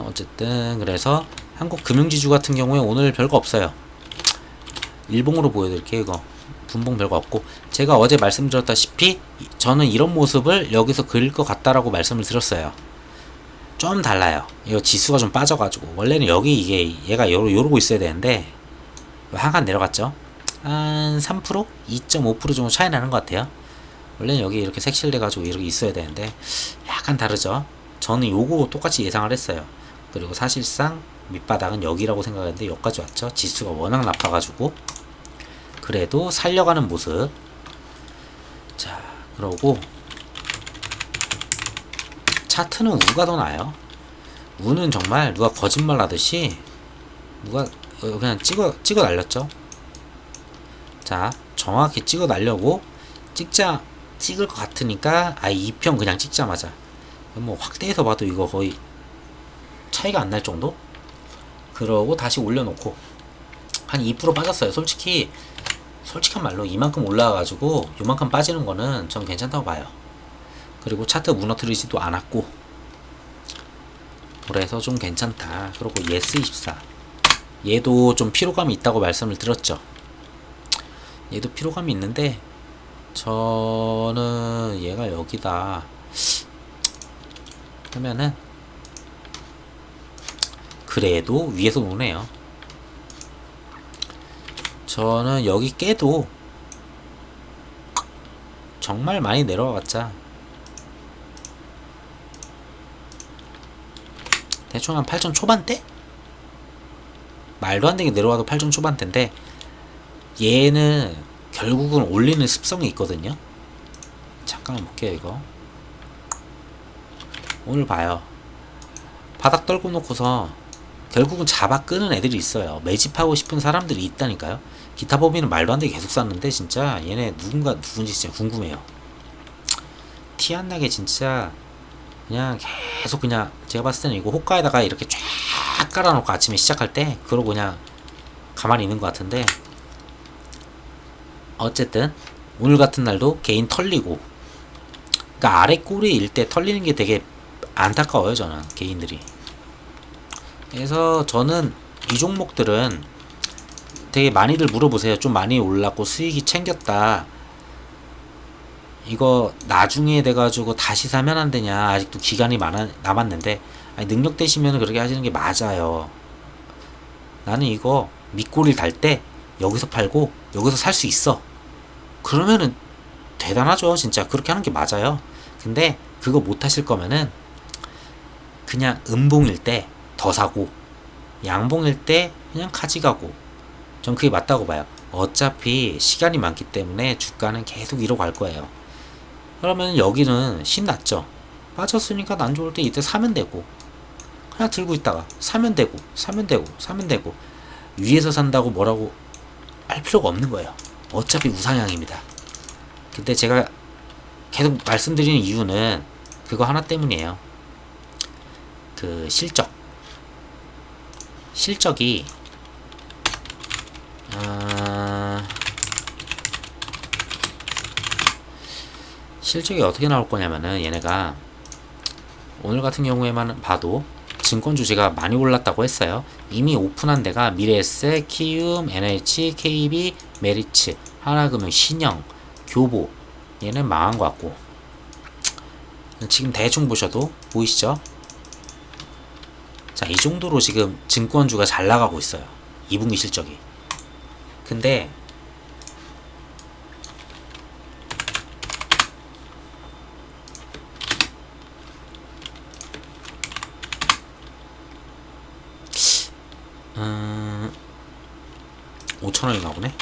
어쨌든 그래서 한국금융지주 같은 경우에 오늘 별거 없어요. 일봉으로 보여드릴게요. 이거 분봉 별거 없고, 제가 어제 말씀드렸다시피 저는 이런 모습을 여기서 그릴 것 같다라고 말씀을 드렸어요. 좀 달라요. 이거 지수가 좀 빠져가지고, 원래는 여기 이게 얘가 요러고 있어야 되는데 하간 내려갔죠. 한 3%? 2.5% 정도 차이 나는 것 같아요. 원래는 여기 이렇게 색칠돼가지고 이렇게 있어야 되는데 약간 다르죠. 저는 요거 똑같이 예상을 했어요. 그리고 사실상 밑바닥은 여기라고 생각했는데 여기까지 왔죠. 지수가 워낙 나빠가지고. 그래도 살려가는 모습. 자, 그러고 차트는 우가 더 나아요. 우는 정말 누가 거짓말 하듯이 누가 그냥 찍어 날렸죠. 자, 정확히 찍어 날려고 찍을 것 같으니까 2평 그냥 찍자마자 뭐 확대해서 봐도 이거 거의 차이가 안 날 정도? 그러고 다시 올려놓고 한 2% 빠졌어요. 솔직한 말로 이만큼 올라와가지고 요만큼 빠지는 거는 전 괜찮다고 봐요. 그리고 차트 무너뜨리지도 않았고, 그래서 좀 괜찮다. 그리고 예스24 얘도 좀 피로감이 있다고 말씀을 드렸죠. 얘도 피로감이 있는데 저는 얘가 여기다 하면은 그래도 위에서 노네요. 저는 여기 깨도 정말 많이 내려와봤자 대충 한 8천 초반대? 말도 안 되게 내려와도 8천 초반대인데, 얘는 결국은 올리는 습성이 있거든요. 잠깐만 볼게요. 이거 오늘 봐요. 바닥 떨고 놓고서 결국은 잡아 끄는 애들이 있어요. 매집하고 싶은 사람들이 있다니까요. 기타 법인은 말도 안 되게 계속 샀는데 진짜 얘네 누군지 진짜 궁금해요. 티 안 나게 진짜 그냥 계속, 그냥 제가 봤을 때는 이거 호가에다가 이렇게 쫙 깔아놓고 아침에 시작할 때 그러고 그냥 가만히 있는 것 같은데, 어쨌든 오늘 같은 날도 개인 털리고, 그러니까 아래 꼬리일 때 털리는 게 되게 안타까워요 저는, 개인들이. 그래서 저는 이 종목들은 되게 많이들 물어보세요. 좀 많이 올랐고 수익이 챙겼다. 이거 나중에 돼가지고 다시 사면 안 되냐. 아직도 기간이 남았는데. 아니, 능력 되시면 그렇게 하시는 게 맞아요. 나는 이거 밑꼬리를 달 때 여기서 팔고 여기서 살 수 있어. 그러면은 대단하죠. 진짜 그렇게 하는 게 맞아요. 근데 그거 못 하실 거면은 그냥 음봉일 때 더 사고 양봉일 때 그냥 가져가고, 전 그게 맞다고 봐요. 어차피 시간이 많기 때문에 주가는 계속 이러고 갈 거예요. 그러면 여기는 신났죠. 빠졌으니까 난 좋을 때 이때 사면 되고, 그냥 들고 있다가 사면 되고 사면 되고 사면 되고, 위에서 산다고 뭐라고 할 필요가 없는 거예요. 어차피 우상향입니다. 근데 제가 계속 말씀드리는 이유는 그거 하나 때문이에요. 그 실적이 실적이 어떻게 나올 거냐면은, 얘네가 오늘 같은 경우에만 봐도 증권 주제가 많이 올랐다고 했어요. 이미 오픈한 데가 미래에셋, 키움, NH, KB, 메리츠, 하나금융, 신영, 교보. 얘는 망한 것 같고, 지금 대충 보셔도 보이시죠? 자, 이 정도로 지금 증권주가 잘 나가고 있어요. 2분기 실적이. 근데 음... 5천원인가 보네.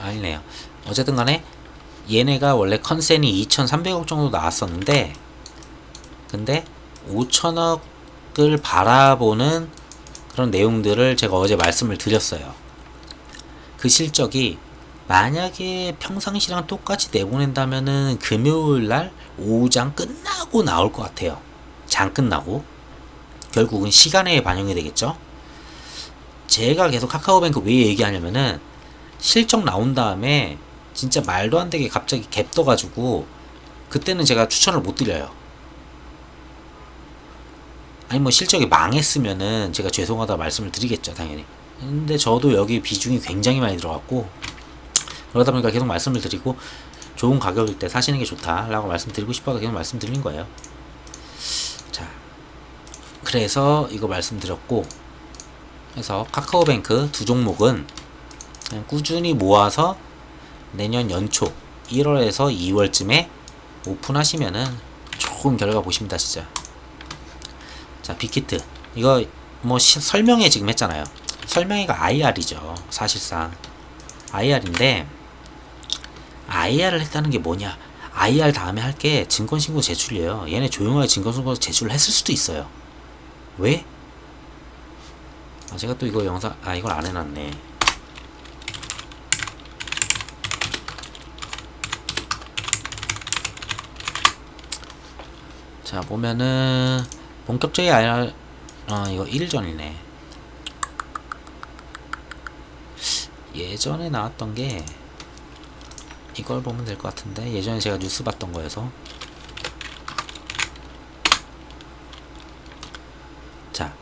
아니네요. 어쨌든 간에 얘네가 원래 컨센이 2,300억 정도 나왔었는데, 근데 5천억을 바라보는 그런 내용들을 제가 어제 말씀을 드렸어요. 그 실적이 만약에 평상시랑 똑같이 내보낸다면은 금요일날 오후장 끝나고 나올 것 같아요. 장 끝나고. 결국은 시간에 반영이 되겠죠. 제가 계속 카카오뱅크 왜 얘기하냐면은, 실적 나온 다음에 진짜 말도 안 되게 갑자기 갭 떠가지고 그때는 제가 추천을 못 드려요. 아니 뭐 실적이 망했으면은 제가 죄송하다 말씀을 드리겠죠, 당연히. 근데 저도 여기 비중이 굉장히 많이 들어갔고, 그러다 보니까 계속 말씀을 드리고, 좋은 가격일 때 사시는 게 좋다라고 말씀드리고 싶어서 계속 말씀드린 거예요. 자, 그래서 이거 말씀드렸고, 그래서 카카오뱅크 두 종목은 그냥 꾸준히 모아서 내년 연초 1월에서 2월쯤에 오픈하시면은 좋은 결과 보십니다, 진짜. 자, 빅히트. 이거 뭐 설명회 지금 했잖아요. 설명회가 IR이죠. 사실상 IR인데, IR을 했다는 게 뭐냐? IR 다음에 할 게 증권신고 제출이에요. 얘네 조용하게 증권신고 제출을 했을 수도 있어요. 왜? 제가 또 이거 영상 이걸 안 해놨네. 자, 보면은 본격적인 IR, 이거 1일 전이네. 예전에 나왔던 게 이걸 보면 될 것 같은데, 예전에 제가 뉴스 봤던 거여서. 자,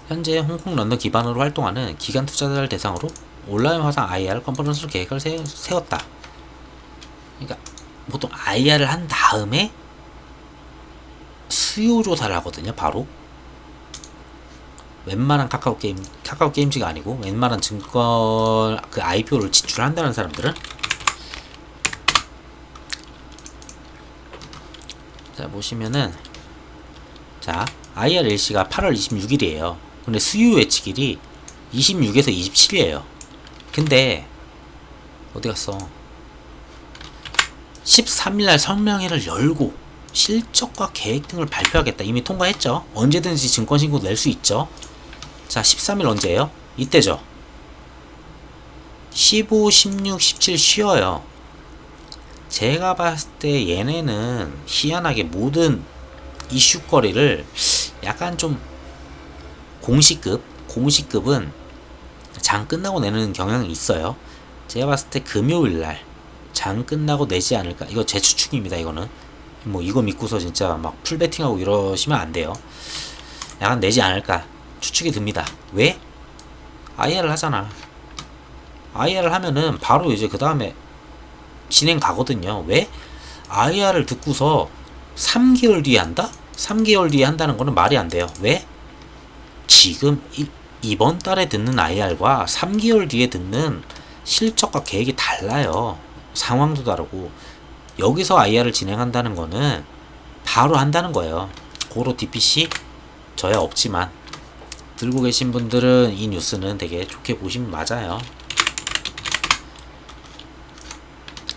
현재 홍콩 런던 기반으로 활동하는 기관 투자자를 대상으로 온라인 화상 IR 컨퍼런스 계획을 세웠다. 그러니까 보통 IR을 한 다음에 수요 조사를 하거든요. 바로 웬만한 카카오 게임즈가 아니고, 웬만한 증권 그 IPO를 지출한다는 사람들은. 자, 보시면은, 자, IR 일시가 8월 26일이에요. 근데 수요 예측일이 26에서 27이에요. 근데 어디 갔어? 13일날 설명회를 열고 실적과 계획 등을 발표하겠다. 이미 통과했죠. 언제든지 증권신고 낼 수 있죠. 자, 13일 언제예요? 이때죠. 15, 16, 17 쉬어요. 제가 봤을 때 얘네는 희한하게 모든 이슈거리를 약간 좀 공시급은 장 끝나고 내는 경향이 있어요. 제가 봤을 때 금요일날 장 끝나고 내지 않을까. 이거 제 추측입니다. 이거는 뭐 이거 믿고서 진짜 막 풀베팅하고 이러시면 안 돼요. 약간 내지 않을까 추측이 듭니다. 왜? IR을 하잖아. IR을 하면은 바로 이제 그 다음에 진행 가거든요. 왜? IR을 듣고서 3개월 뒤에 한다? 3개월 뒤에 한다는 거는 말이 안 돼요. 왜? 지금 이번 달에 듣는 IR과 3개월 뒤에 듣는 실적과 계획이 달라요. 상황도 다르고. 여기서 IR을 진행한다는 거는 바로 한다는 거예요. 고로 DPC 저야 없지만 들고 계신 분들은 이 뉴스는 되게 좋게 보시면 맞아요.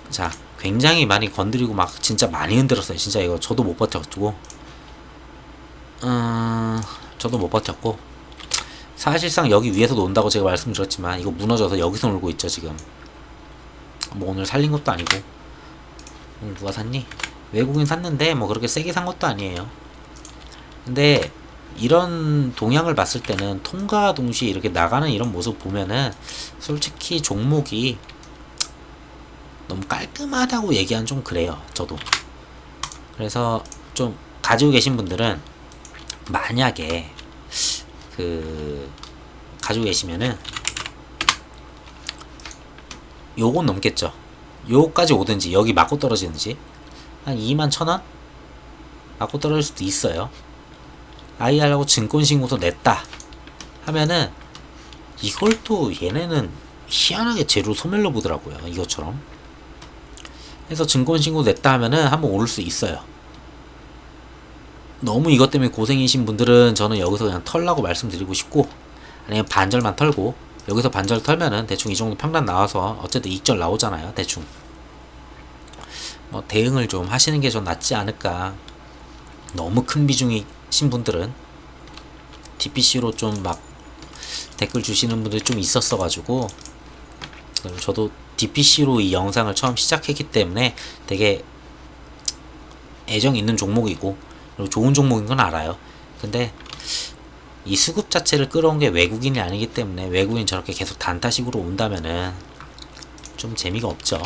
자, 굉장히 많이 건드리고 막 진짜 많이 흔들었어요. 진짜 이거 저도 못 버텼고, 저도 못 버텼고, 사실상 여기 위에서 논다고 제가 말씀드렸지만 이거 무너져서 여기서 놀고 있죠 지금. 뭐 오늘 살린 것도 아니고. 오늘 누가 샀니? 외국인 샀는데 뭐 그렇게 세게 산 것도 아니에요. 근데 이런 동향을 봤을 때는 통과 동시에 이렇게 나가는 이런 모습 보면은 솔직히 종목이 너무 깔끔하다고 얘기하면 좀 그래요. 저도. 그래서 좀 가지고 계신 분들은 만약에 가지고 계시면은 요건 넘겠죠. 요까지 오든지 여기 맞고 떨어지는지 한 21,000원 맞고 떨어질 수도 있어요. IR하고 증권신고서 냈다 하면은 이걸 또 얘네는 희한하게 제로 소멸로 보더라고요. 이것처럼. 그래서 증권신고 냈다 하면은 한번 오를 수 있어요. 너무 이것 때문에 고생이신 분들은 저는 여기서 그냥 털라고 말씀드리고 싶고, 아니면 반절만 털고 여기서 반절 털면은 대충 이 정도 평단 나와서 어쨌든 익절 나오잖아요. 대충 뭐 대응을 좀 하시는 게 좀 낫지 않을까. 너무 큰 비중이신 분들은 DPC로 좀 막 댓글 주시는 분들이 좀 있었어 가지고, 저도 DPC로 이 영상을 처음 시작했기 때문에 되게 애정 있는 종목이고 그리고 좋은 종목인 건 알아요. 근데 이 수급 자체를 끌어온 게 외국인이 아니기 때문에 외국인 저렇게 계속 단타식으로 온다면은 좀 재미가 없죠.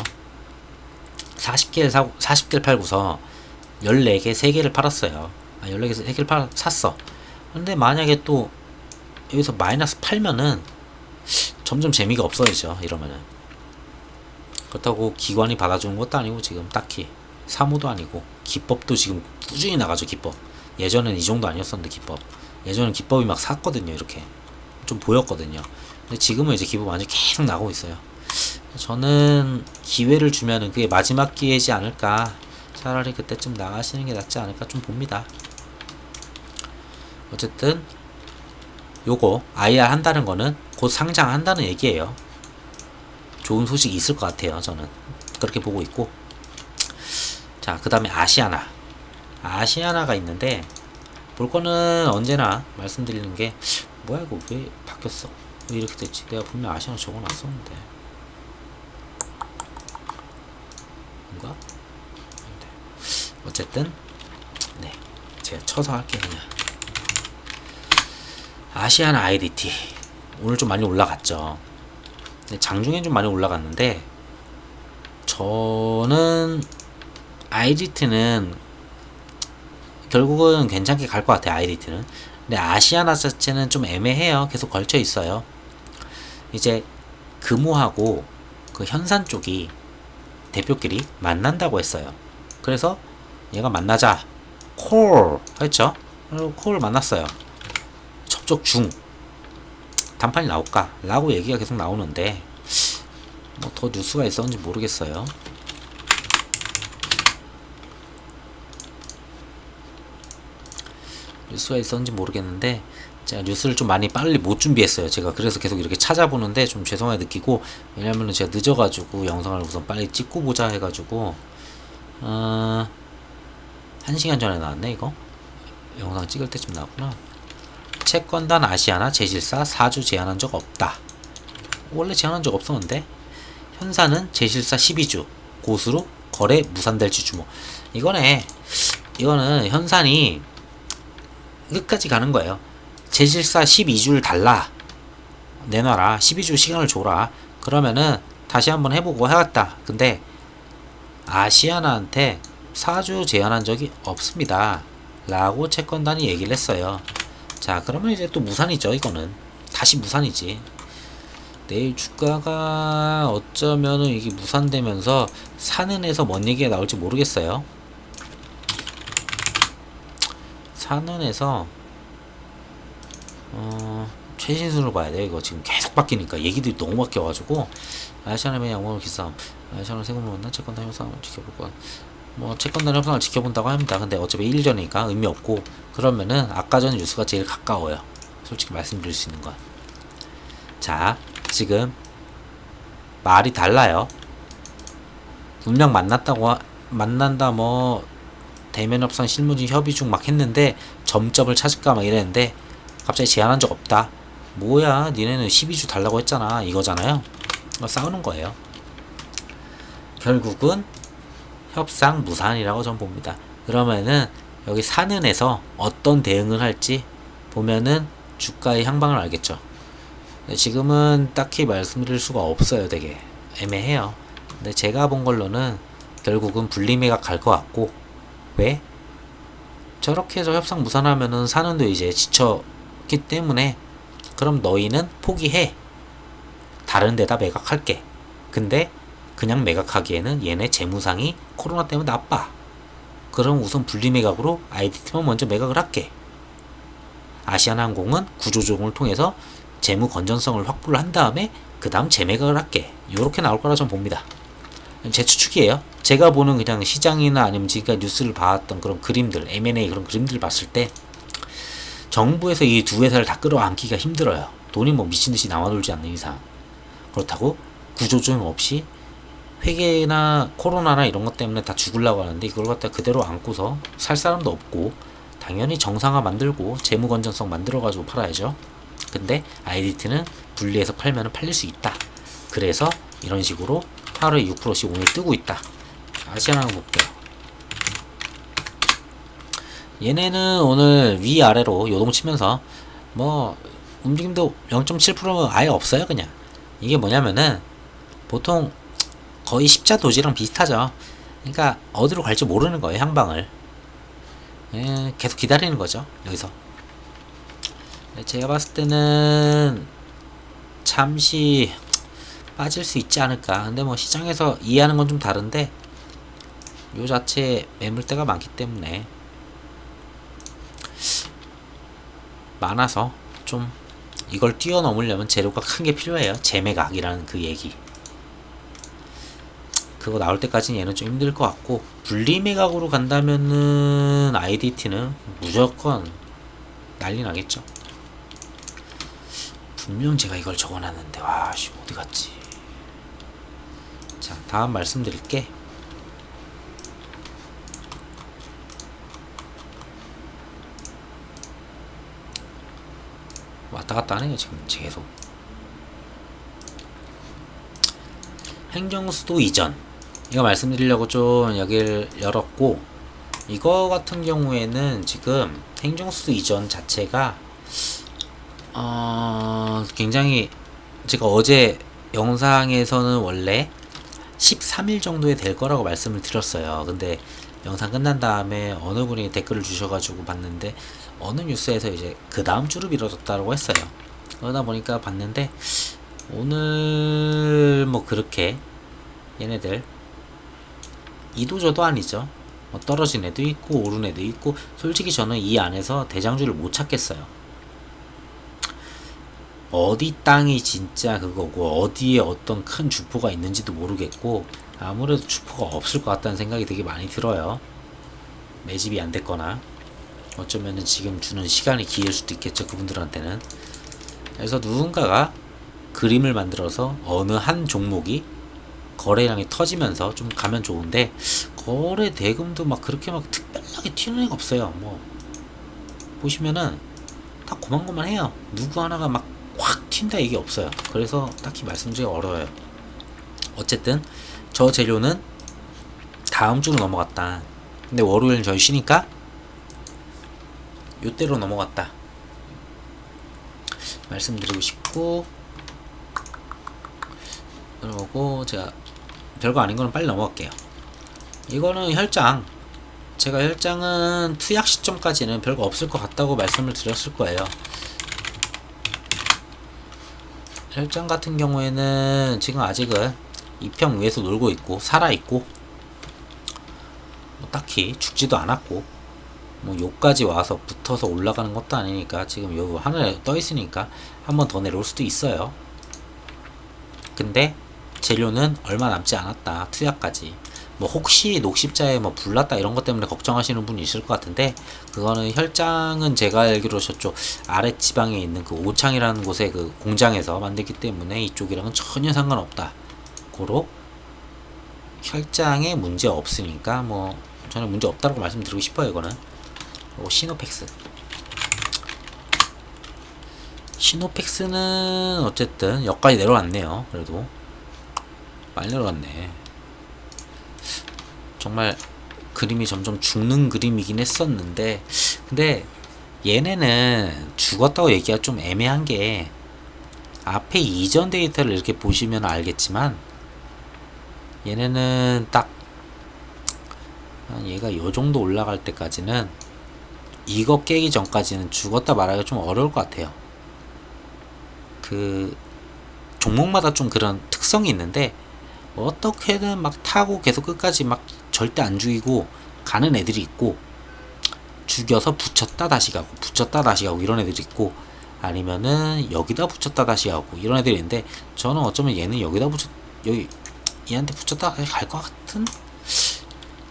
40개를 팔고서 14개 3개를 팔았어요. 14개 3개를 샀어. 근데 만약에 또 여기서 마이너스 팔면은 점점 재미가 없어지죠. 이러면은. 그렇다고 기관이 받아주는 것도 아니고 지금 딱히 사무도 아니고 기법도 지금 꾸준히 나가죠. 기법. 예전엔 이 정도 아니었었는데 기법. 예전엔 기법이 막 샀거든요. 이렇게 좀 보였거든요. 근데 지금은 이제 기법 완전 계속 나가고 있어요. 저는 기회를 주면은 그게 마지막 기회지 않을까. 차라리 그때쯤 나가시는 게 낫지 않을까 좀 봅니다. 어쨌든 요거 IR 한다는 거는 곧 상장한다는 얘기예요. 좋은 소식이 있을 것 같아요. 저는 그렇게 보고 있고. 자, 그 다음에 아시아나가 있는데 볼 거는 언제나 말씀드리는 게, 뭐야 이거 왜 바뀌었어? 왜 이렇게 됐지? 내가 분명 아시아나 적어놨었는데 뭔가? 어쨌든 네, 제가 쳐서 할게요. 그냥 아시아나 IDT 오늘 좀 많이 올라갔죠. 근데 장중엔 좀 많이 올라갔는데 저는 IDT는 결국은 괜찮게 갈 것 같아요. IDT는. 근데 아시아나 자체는 좀 애매해요. 계속 걸쳐 있어요. 이제 금호하고 그 현산 쪽이 대표끼리 만난다고 했어요. 그래서 얘가 만나자 콜 했죠. 그리고 콜 만났어요. 접촉 중 단판이 나올까 라고 얘기가 계속 나오는데 뭐 더 뉴스가 있었는지 모르겠어요. 뉴스가 있었는지 모르겠는데 제가 뉴스를 좀 많이 빨리 못 준비했어요. 제가 그래서 계속 이렇게 찾아보는데 좀 죄송하게 느끼고, 왜냐면은 제가 늦어가지고 영상을 우선 빨리 찍고 보자 해가지고 1시간 전에 나왔네. 이거 영상 찍을 때쯤 나왔구나. 채권단 아시아나 제실사 4주 제한한 적 없다. 원래 제한한 적 없었는데. 현사는 제실사 12주 고수로 거래 무산될지 주목. 이거는 현산이 끝까지 가는 거예요. 제실사 12주를 달라 내놔라, 12주 시간을 줘라. 그러면은 다시 한번 해보고 해왔다. 근데 아시아나한테 4주 제한한 적이 없습니다 라고 채권단이 얘기를 했어요. 자, 그러면 이제 또 무산이죠. 이거는 다시 무산이지. 내일 주가가 어쩌면은 이게 무산되면서 산은에서 뭔 얘기가 나올지 모르겠어요. 산은에서 최신순으로 봐야 돼. 이거 지금 계속 바뀌니까 얘기들이 너무 바뀌어가지고. 아시아나의 양봉을 기싸움, 아시아나 세금을 만나 채권단 협상을 지켜볼 거야. 뭐 채권단 협상을 지켜본다고 합니다. 근데 어차피 1일 전이니까 의미 없고, 그러면은 아까 전 뉴스가 제일 가까워요. 솔직히 말씀드릴 수 있는 건. 자, 지금 말이 달라요. 분명 만난다 뭐 대면 협상 실무진 협의 중 막 했는데 점점을 찾을까 막 이랬는데 갑자기 제안한 적 없다. 뭐야, 니네는 12주 달라고 했잖아, 이거잖아요. 싸우는 거예요. 결국은 협상 무산이라고 전 봅니다. 그러면은 여기 산은에서 어떤 대응을 할지 보면은 주가의 향방을 알겠죠. 지금은 딱히 말씀드릴 수가 없어요. 되게 애매해요. 근데 제가 본 걸로는 결국은 분리매각 갈 것 같고. 왜? 저렇게 해서 협상 무산하면은 산은도 이제 지쳤기 때문에 그럼 너희는 포기해. 다른 데다 매각할게. 근데 그냥 매각하기에는 얘네 재무상이 코로나 때문에 나빠. 그럼 우선 분리매각으로 IDT만 먼저 매각을 할게. 아시아나항공은 구조조정을 통해서 재무 건전성을 확보를 한 다음에 그 다음 재매각을 할게. 요렇게 나올 거라 전 봅니다. 제 추측이에요. 제가 보는 그냥 시장이나 아니면 지금까지 뉴스를 봐왔던 그런 그림들, M&A 그런 그림들을 봤을 때 정부에서 이 두 회사를 다 끌어안기가 힘들어요. 돈이 뭐 미친듯이 나와돌지 않는 이상. 그렇다고 구조조정 없이 회계나 코로나나 이런 것 때문에 다 죽으려고 하는데 이걸 갖다 그대로 안고서 살 사람도 없고, 당연히 정상화 만들고 재무 건전성 만들어가지고 팔아야죠. 근데 IDT는 분리해서 팔면은 팔릴 수 있다. 그래서 이런 식으로 하루에 6%씩 오늘 뜨고 있다. 아시아나항공 볼게요. 얘네는 오늘 위아래로 요동치면서 뭐 움직임도 0.7%는 아예 없어요. 그냥 이게 뭐냐면은 보통 거의 십자도지랑 비슷하죠. 그러니까 어디로 갈지 모르는 거예요. 향방을 계속 기다리는 거죠. 여기서 제가 봤을 때는 잠시 빠질 수 있지 않을까. 근데 뭐 시장에서 이해하는 건 좀 다른데 요 자체에 매물대가 많기 때문에 많아서 좀 이걸 뛰어넘으려면 재료가 큰 게 필요해요. 재매각이라는 그 얘기. 그거 나올 때까지는 얘는 좀 힘들 것 같고, 분리매각으로 간다면은 IDT는 무조건 난리 나겠죠. 분명 제가 이걸 적어놨는데 와씨 어디 갔지. 자, 다음 말씀드릴게. 왔다갔다 하네요 지금 계속. 행정수도 이전, 이거 말씀드리려고 좀 여기를 열었고, 이거 같은 경우에는 지금 행정수도 이전 자체가 굉장히, 제가 어제 영상에서는 원래 13일 정도에 될 거라고 말씀을 드렸어요. 근데 영상 끝난 다음에 어느 분이 댓글을 주셔가지고 봤는데 어느 뉴스에서 이제 그 다음 주로 미뤄졌다고 했어요. 그러다 보니까 봤는데 오늘 뭐 그렇게 얘네들 이도저도 아니죠. 뭐 떨어진 애도 있고 오른 애도 있고, 솔직히 저는 이 안에서 대장주를 못 찾겠어요. 어디 땅이 진짜 그거고 어디에 어떤 큰 주포가 있는지도 모르겠고, 아무래도 주포가 없을 것 같다는 생각이 되게 많이 들어요. 매집이 안 됐거나 어쩌면은 지금 주는 시간이 기회일 수도 있겠죠, 그분들한테는. 그래서 누군가가 그림을 만들어서 어느 한 종목이 거래량이 터지면서 좀 가면 좋은데, 거래 대금도 막 그렇게 막 특별하게 튀는 애가 없어요. 뭐 보시면은 다 고만고만해요. 누구 하나가 막 확 튄다 이게 없어요. 그래서 딱히 말씀드리기 어려워요. 어쨌든 저 재료는 다음 주로 넘어갔다. 근데 월요일은 저희 쉬니까 요때로 넘어갔다 말씀드리고 싶고, 그러고 제가 별거 아닌 거는 빨리 넘어갈게요. 이거는 혈장 제가 혈장은 투약 시점까지는 별거 없을 것 같다고 말씀을 드렸을 거예요. 혈장 같은 경우에는 지금 아직은 이평 위에서 놀고 있고 살아있고 뭐 딱히 죽지도 않았고 뭐 요까지 와서 붙어서 올라가는 것도 아니니까 지금 요 하늘에 떠 있으니까 한 번 더 내려올 수도 있어요. 근데 재료는 얼마 남지 않았다. 투약까지. 뭐 혹시 녹십자에 뭐 불났다 이런 것 때문에 걱정하시는 분이 있을 것 같은데, 그거는 혈장은 제가 알기로 저쪽 아래 지방에 있는 그 오창이라는 곳의 그 공장에서 만들기 때문에 이쪽이랑은 전혀 상관없다. 고로 혈장에 문제 없으니까 뭐 저는 문제 없다고 말씀드리고 싶어요. 이거는. 그리고 시노펙스는 어쨌든 여기까지 내려왔네요. 그래도 많이 내려왔네. 정말 그림이 점점 죽는 그림이긴 했었는데, 근데 얘네는 죽었다고 얘기가 좀 애매한 게, 앞에 이전 데이터를 이렇게 보시면 알겠지만 얘네는 딱 얘가 요정도 올라갈 때까지는, 이거 깨기 전까지는 죽었다 말하기가 좀 어려울 것 같아요. 그 종목마다 좀 그런 특성이 있는데, 어떻게든 막 타고 계속 끝까지 막 절대 안 죽이고 가는 애들이 있고, 죽여서 붙였다 다시 가고 붙였다 다시 가고 이런 애들이 있고, 아니면은 여기다 붙였다 다시 가고 이런 애들이 있는데, 저는 어쩌면 얘는 여기다 여기 얘한테 붙였다 다시 갈 것 같은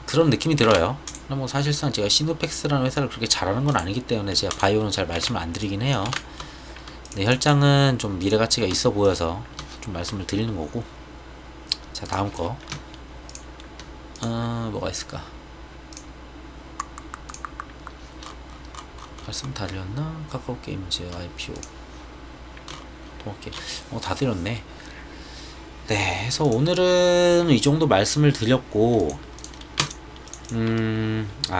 그런 느낌이 들어요. 뭐 사실상 제가 시노펙스라는 회사를 그렇게 잘하는 건 아니기 때문에 제가 바이오는 잘 말씀을 안 드리긴 해요. 근데 혈장은 좀 미래 가치가 있어 보여서 좀 말씀을 드리는 거고. 자, 다음 거 뭐가 있을까? 말씀 다 드렸나? 카카오 게임즈 IPO 통합게 다 드렸네. 네, 그래서 오늘은 이 정도 말씀을 드렸고,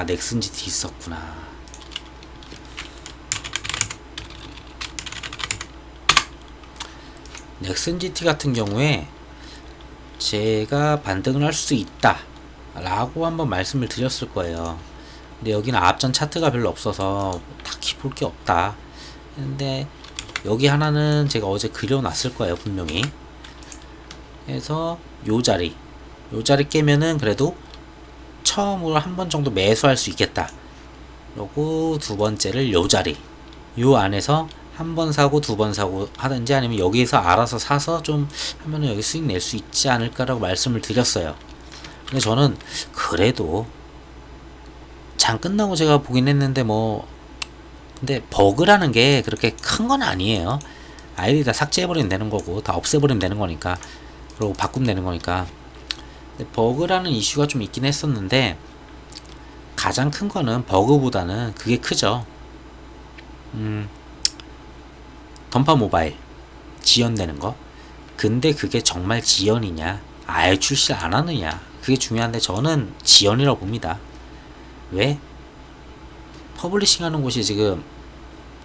넥슨 GT 있었구나. 넥슨 GT 같은 경우에 제가 반등을 할 수 있다 라고 한번 말씀을 드렸을 거예요. 근데 여기는 앞전 차트가 별로 없어서 딱히 볼 게 없다. 근데 여기 하나는 제가 어제 그려놨을 거예요, 분명히. 그래서 요 자리 깨면은 그래도 처음으로 한 번 정도 매수할 수 있겠다. 그리고 두 번째를 요 자리, 요 안에서 한 번 사고 두 번 사고 하든지, 아니면 여기에서 알아서 사서 좀 하면은 여기 수익 낼 수 있지 않을까라고 말씀을 드렸어요. 근데 저는 그래도 장 끝나고 제가 보긴 했는데, 근데 버그라는 게 그렇게 큰 건 아니에요. 아이디 다 삭제해버리면 되는 거고, 다 없애버리면 되는 거니까, 그리고 바꾸면 되는 거니까. 근데 버그라는 이슈가 좀 있긴 했었는데, 가장 큰 거는 버그보다는 그게 크죠. 던파 모바일 지연되는 거. 근데 그게 정말 지연이냐, 아예 출시 안 하느냐, 그게 중요한데 저는 지연이라고 봅니다. 왜? 퍼블리싱 하는 곳이 지금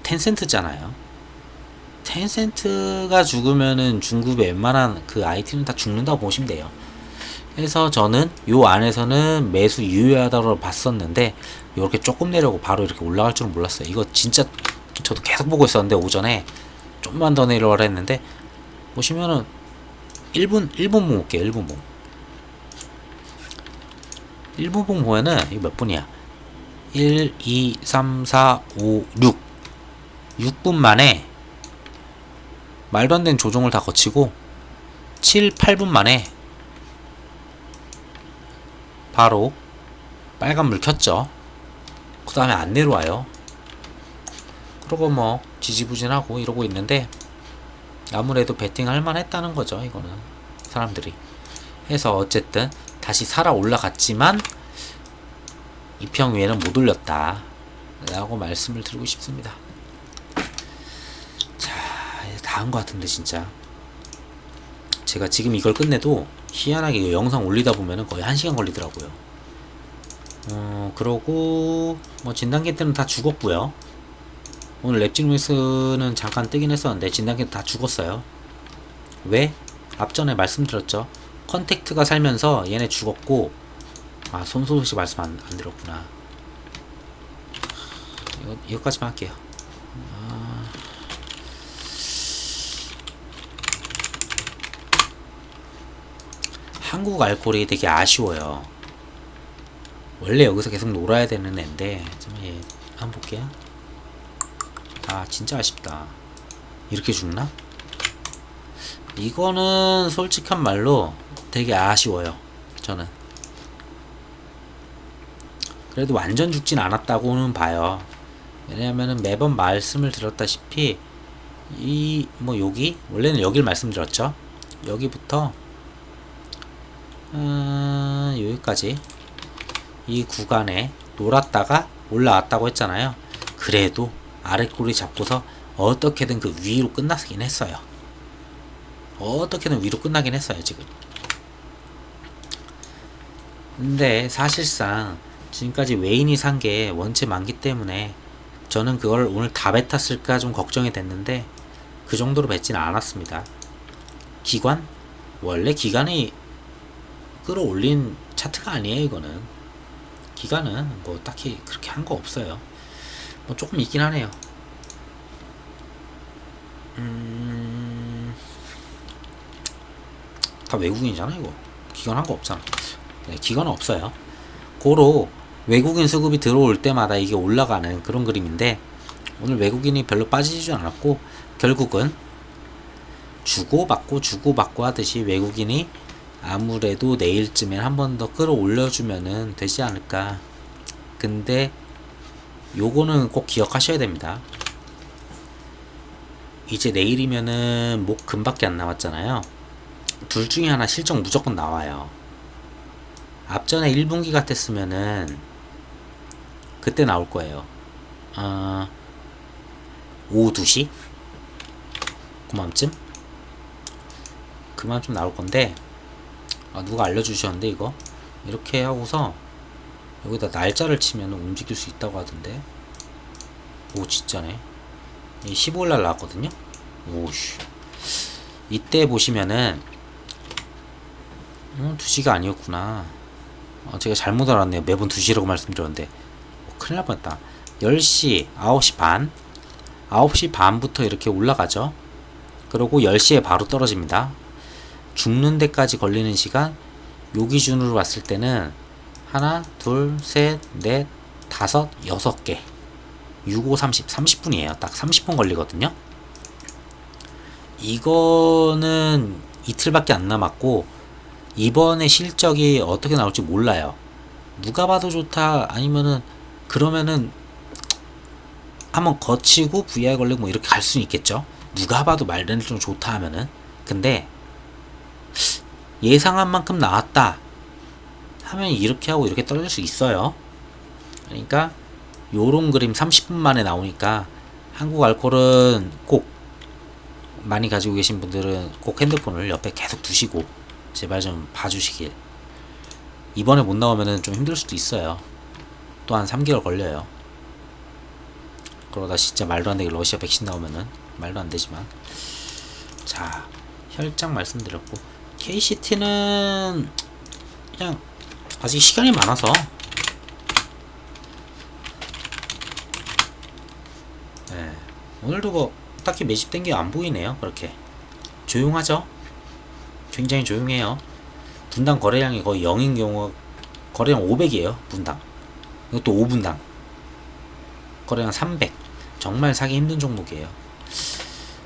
텐센트잖아요. 텐센트가 죽으면은 중국의 웬만한 그 IT는 다 죽는다고 보시면 돼요. 그래서 저는 요 안에서는 매수 유효하다고 봤었는데, 이렇게 조금 내려고 바로 이렇게 올라갈 줄은 몰랐어요. 이거 진짜 저도 계속 보고 있었는데, 오전에 좀만 더 내려가라 했는데, 보시면은 1분 볼게요. 1분 보면은 이거 몇 분이야? 1, 2, 3, 4, 5, 6분 만에 말도 안 되는 조정을 다 거치고 7, 8분 만에 바로 빨간불 켰죠. 그 다음에 안 내려와요. 그러고 뭐 지지부진하고 이러고 있는데, 아무래도 베팅 할만 했다는 거죠. 이거는 사람들이 해서 어쨌든 다시 살아 올라갔지만 이평 위에는 못 올렸다 라고 말씀을 드리고 싶습니다. 자, 다 한 것 같은데 진짜 제가 지금 이걸 끝내도 희한하게 이거 영상 올리다 보면은 거의 1시간 걸리더라고요. 그러고 뭐 진단기 때는 다 죽었고요. 오늘 랩지루미스는 잠깐 뜨긴 했었는데 진단기 다 죽었어요. 왜? 앞전에 말씀드렸죠. 컨택트가 살면서 얘네 죽었고, 아, 손소독 씨 말씀 안 들었구나. 이거까지만 할게요. 한국 알콜이 되게 아쉬워요. 원래 여기서 계속 놀아야 되는 앤데, 한번 볼게요. 아, 진짜 아쉽다. 이렇게 죽나? 이거는 솔직한 말로 되게 아쉬워요. 저는. 그래도 완전 죽진 않았다고는 봐요. 왜냐하면은 매번 말씀을 드렸다시피, 여기, 원래는 여길 말씀드렸죠. 여기부터, 여기까지. 이 구간에 놀았다가 올라왔다고 했잖아요. 그래도 아래 꼬리 잡고서 어떻게든 그 위로 끝나긴 했어요. 어떻게든 위로 끝나긴 했어요, 지금. 근데 사실상 지금까지 외인이 산 게 원체 많기 때문에 저는 그걸 오늘 다 뱉었을까 좀 걱정이 됐는데 그 정도로 뱉지는 않았습니다. 기관? 원래 기관이 끌어올린 차트가 아니에요, 이거는. 기관은 뭐 딱히 그렇게 한 거 없어요. 뭐 조금 있긴 하네요. 다 외국인이잖아, 이거. 기관 한 거 없잖아. 네, 기관은 없어요. 고로 외국인 수급이 들어올 때마다 이게 올라가는 그런 그림인데 오늘 외국인이 별로 빠지지 않았고 결국은 주고받고 하듯이 외국인이 아무래도 내일쯤엔 한 번 더 끌어올려주면은 되지 않을까. 근데 요거는 꼭 기억하셔야 됩니다. 이제 내일이면은 목 금밖에 안 남았잖아요. 둘 중에 하나 실적 무조건 나와요. 앞전에 1분기 같았으면은 그때 나올 거예요. 오후 2시? 그만쯤 나올 건데, 누가 알려주셨는데, 이거? 이렇게 하고서, 여기다 날짜를 치면 움직일 수 있다고 하던데. 오, 진짜네. 15일날 나왔거든요? 오씨. 이때 보시면은, 2시가 아니었구나. 제가 잘못 알았네요. 매번 2시라고 말씀드렸는데. 큰일 날 뻔했다. 10시, 9시 반. 9시 반부터 이렇게 올라가죠. 그리고 10시에 바로 떨어집니다. 죽는 데까지 걸리는 시간, 요 기준으로 봤을 때는 하나, 둘, 셋, 넷, 다섯, 6개. 6, 5, 30, 30분이에요. 딱 30분 걸리거든요. 이거는 이틀밖에 안 남았고 이번에 실적이 어떻게 나올지 몰라요. 누가 봐도 좋다 아니면은 그러면은 한번 거치고 VR 걸리고 뭐 이렇게 갈 수는 있겠죠. 누가 봐도 말den 좀 좋다 하면은. 근데 예상한 만큼 나왔다 하면 이렇게 하고 이렇게 떨어질 수 있어요. 그러니까 요런 그림 30분 만에 나오니까 한국 알콜은 꼭 많이 가지고 계신 분들은 꼭 핸드폰을 옆에 계속 두시고 제발 좀 봐주시길. 이번에 못 나오면은 좀 힘들 수도 있어요. 또 한 3개월 걸려요. 그러다 진짜 말도 안 되게 러시아 백신 나오면은 말도 안 되지만. 자, 혈장 말씀드렸고 KCT는 그냥 아직 시간이 많아서 네, 오늘도 뭐 딱히 매집된 게 안 보이네요. 그렇게 조용하죠. 굉장히 조용해요. 분당 거래량이 거의 0인 경우 거래량 500이에요. 분당. 이것도 5분당 거래량 300. 정말 사기 힘든 종목이에요.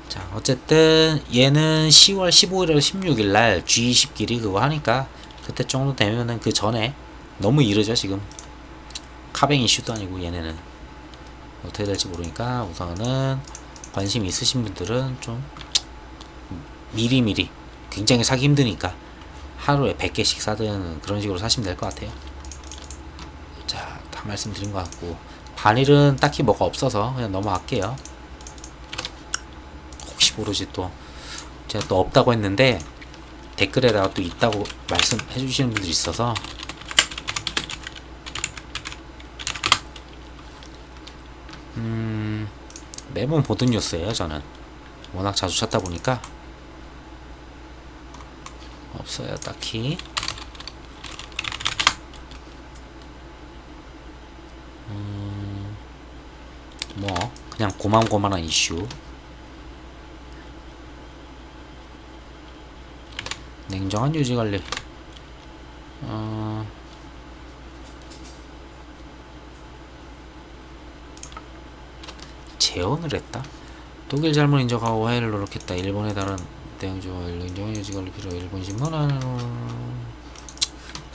자, 어쨌든 얘는 10월 15일에서 16일날 G20길이 그거 하니까 그때 정도 되면은 그 전에 너무 이르죠 지금. 카뱅 이슈도 아니고 얘네는 어떻게 될지 모르니까 우선은 관심 있으신 분들은 좀 미리미리, 굉장히 사기 힘드니까 하루에 100개씩 사든 그런 식으로 사시면 될 것 같아요. 자, 다 말씀드린 것 같고 반일은 딱히 뭐가 없어서 그냥 넘어갈게요. 혹시 모르지 또 제가 또 없다고 했는데 댓글에다가 또 있다고 말씀해 주시는 분들이 있어서 매번 보던 뉴스예요. 저는 워낙 자주 찾다 보니까 없어요 딱히. 뭐 그냥 고만고만한 이슈. 냉정한 유지관리. 재혼을 했다. 독일 잘못 인정하고 화해를 노력했다. 일본에 다른 대응조와 냉정한 유지관리 필요. 일본 신문은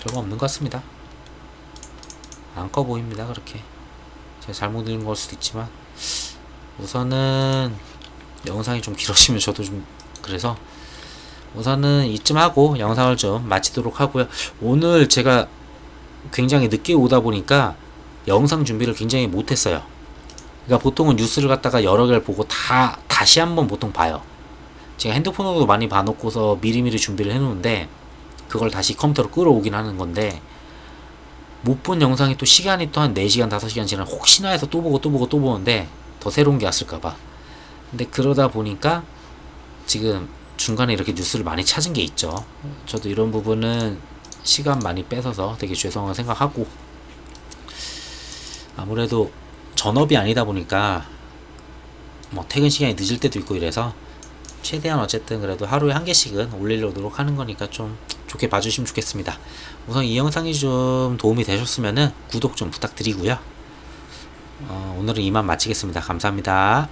별거 없는 것 같습니다. 안 커 보입니다. 그렇게 제가 잘못 읽은 걸 수도 있지만, 우선은 영상이 좀 길어지면 저도 좀 그래서 우선은 이쯤 하고 영상을 좀 마치도록 하고요. 오늘 제가 굉장히 늦게 오다 보니까 영상 준비를 굉장히 못했어요. 그러니까 보통은 뉴스를 갖다가 여러 개를 보고 다시 한번 보통 봐요. 제가 핸드폰으로도 많이 봐놓고서 미리미리 준비를 해놓는데, 그걸 다시 컴퓨터로 끌어오긴 하는 건데, 못 본 영상이 또 시간이 또 한 4시간 5시간 지나면 혹시나 해서 또 보고 보는데 더 새로운 게 왔을까봐. 근데 그러다 보니까 지금 중간에 이렇게 뉴스를 많이 찾은 게 있죠. 저도 이런 부분은 시간 많이 뺏어서 되게 죄송하게 생각하고, 아무래도 전업이 아니다 보니까 뭐 퇴근 시간이 늦을 때도 있고 이래서 최대한 어쨌든 그래도 하루에 한 개씩은 올리려고 노력하는 거니까 좀 좋게 봐주시면 좋겠습니다. 우선 이 영상이 좀 도움이 되셨으면은 구독 좀 부탁드리고요. 오늘은 이만 마치겠습니다. 감사합니다.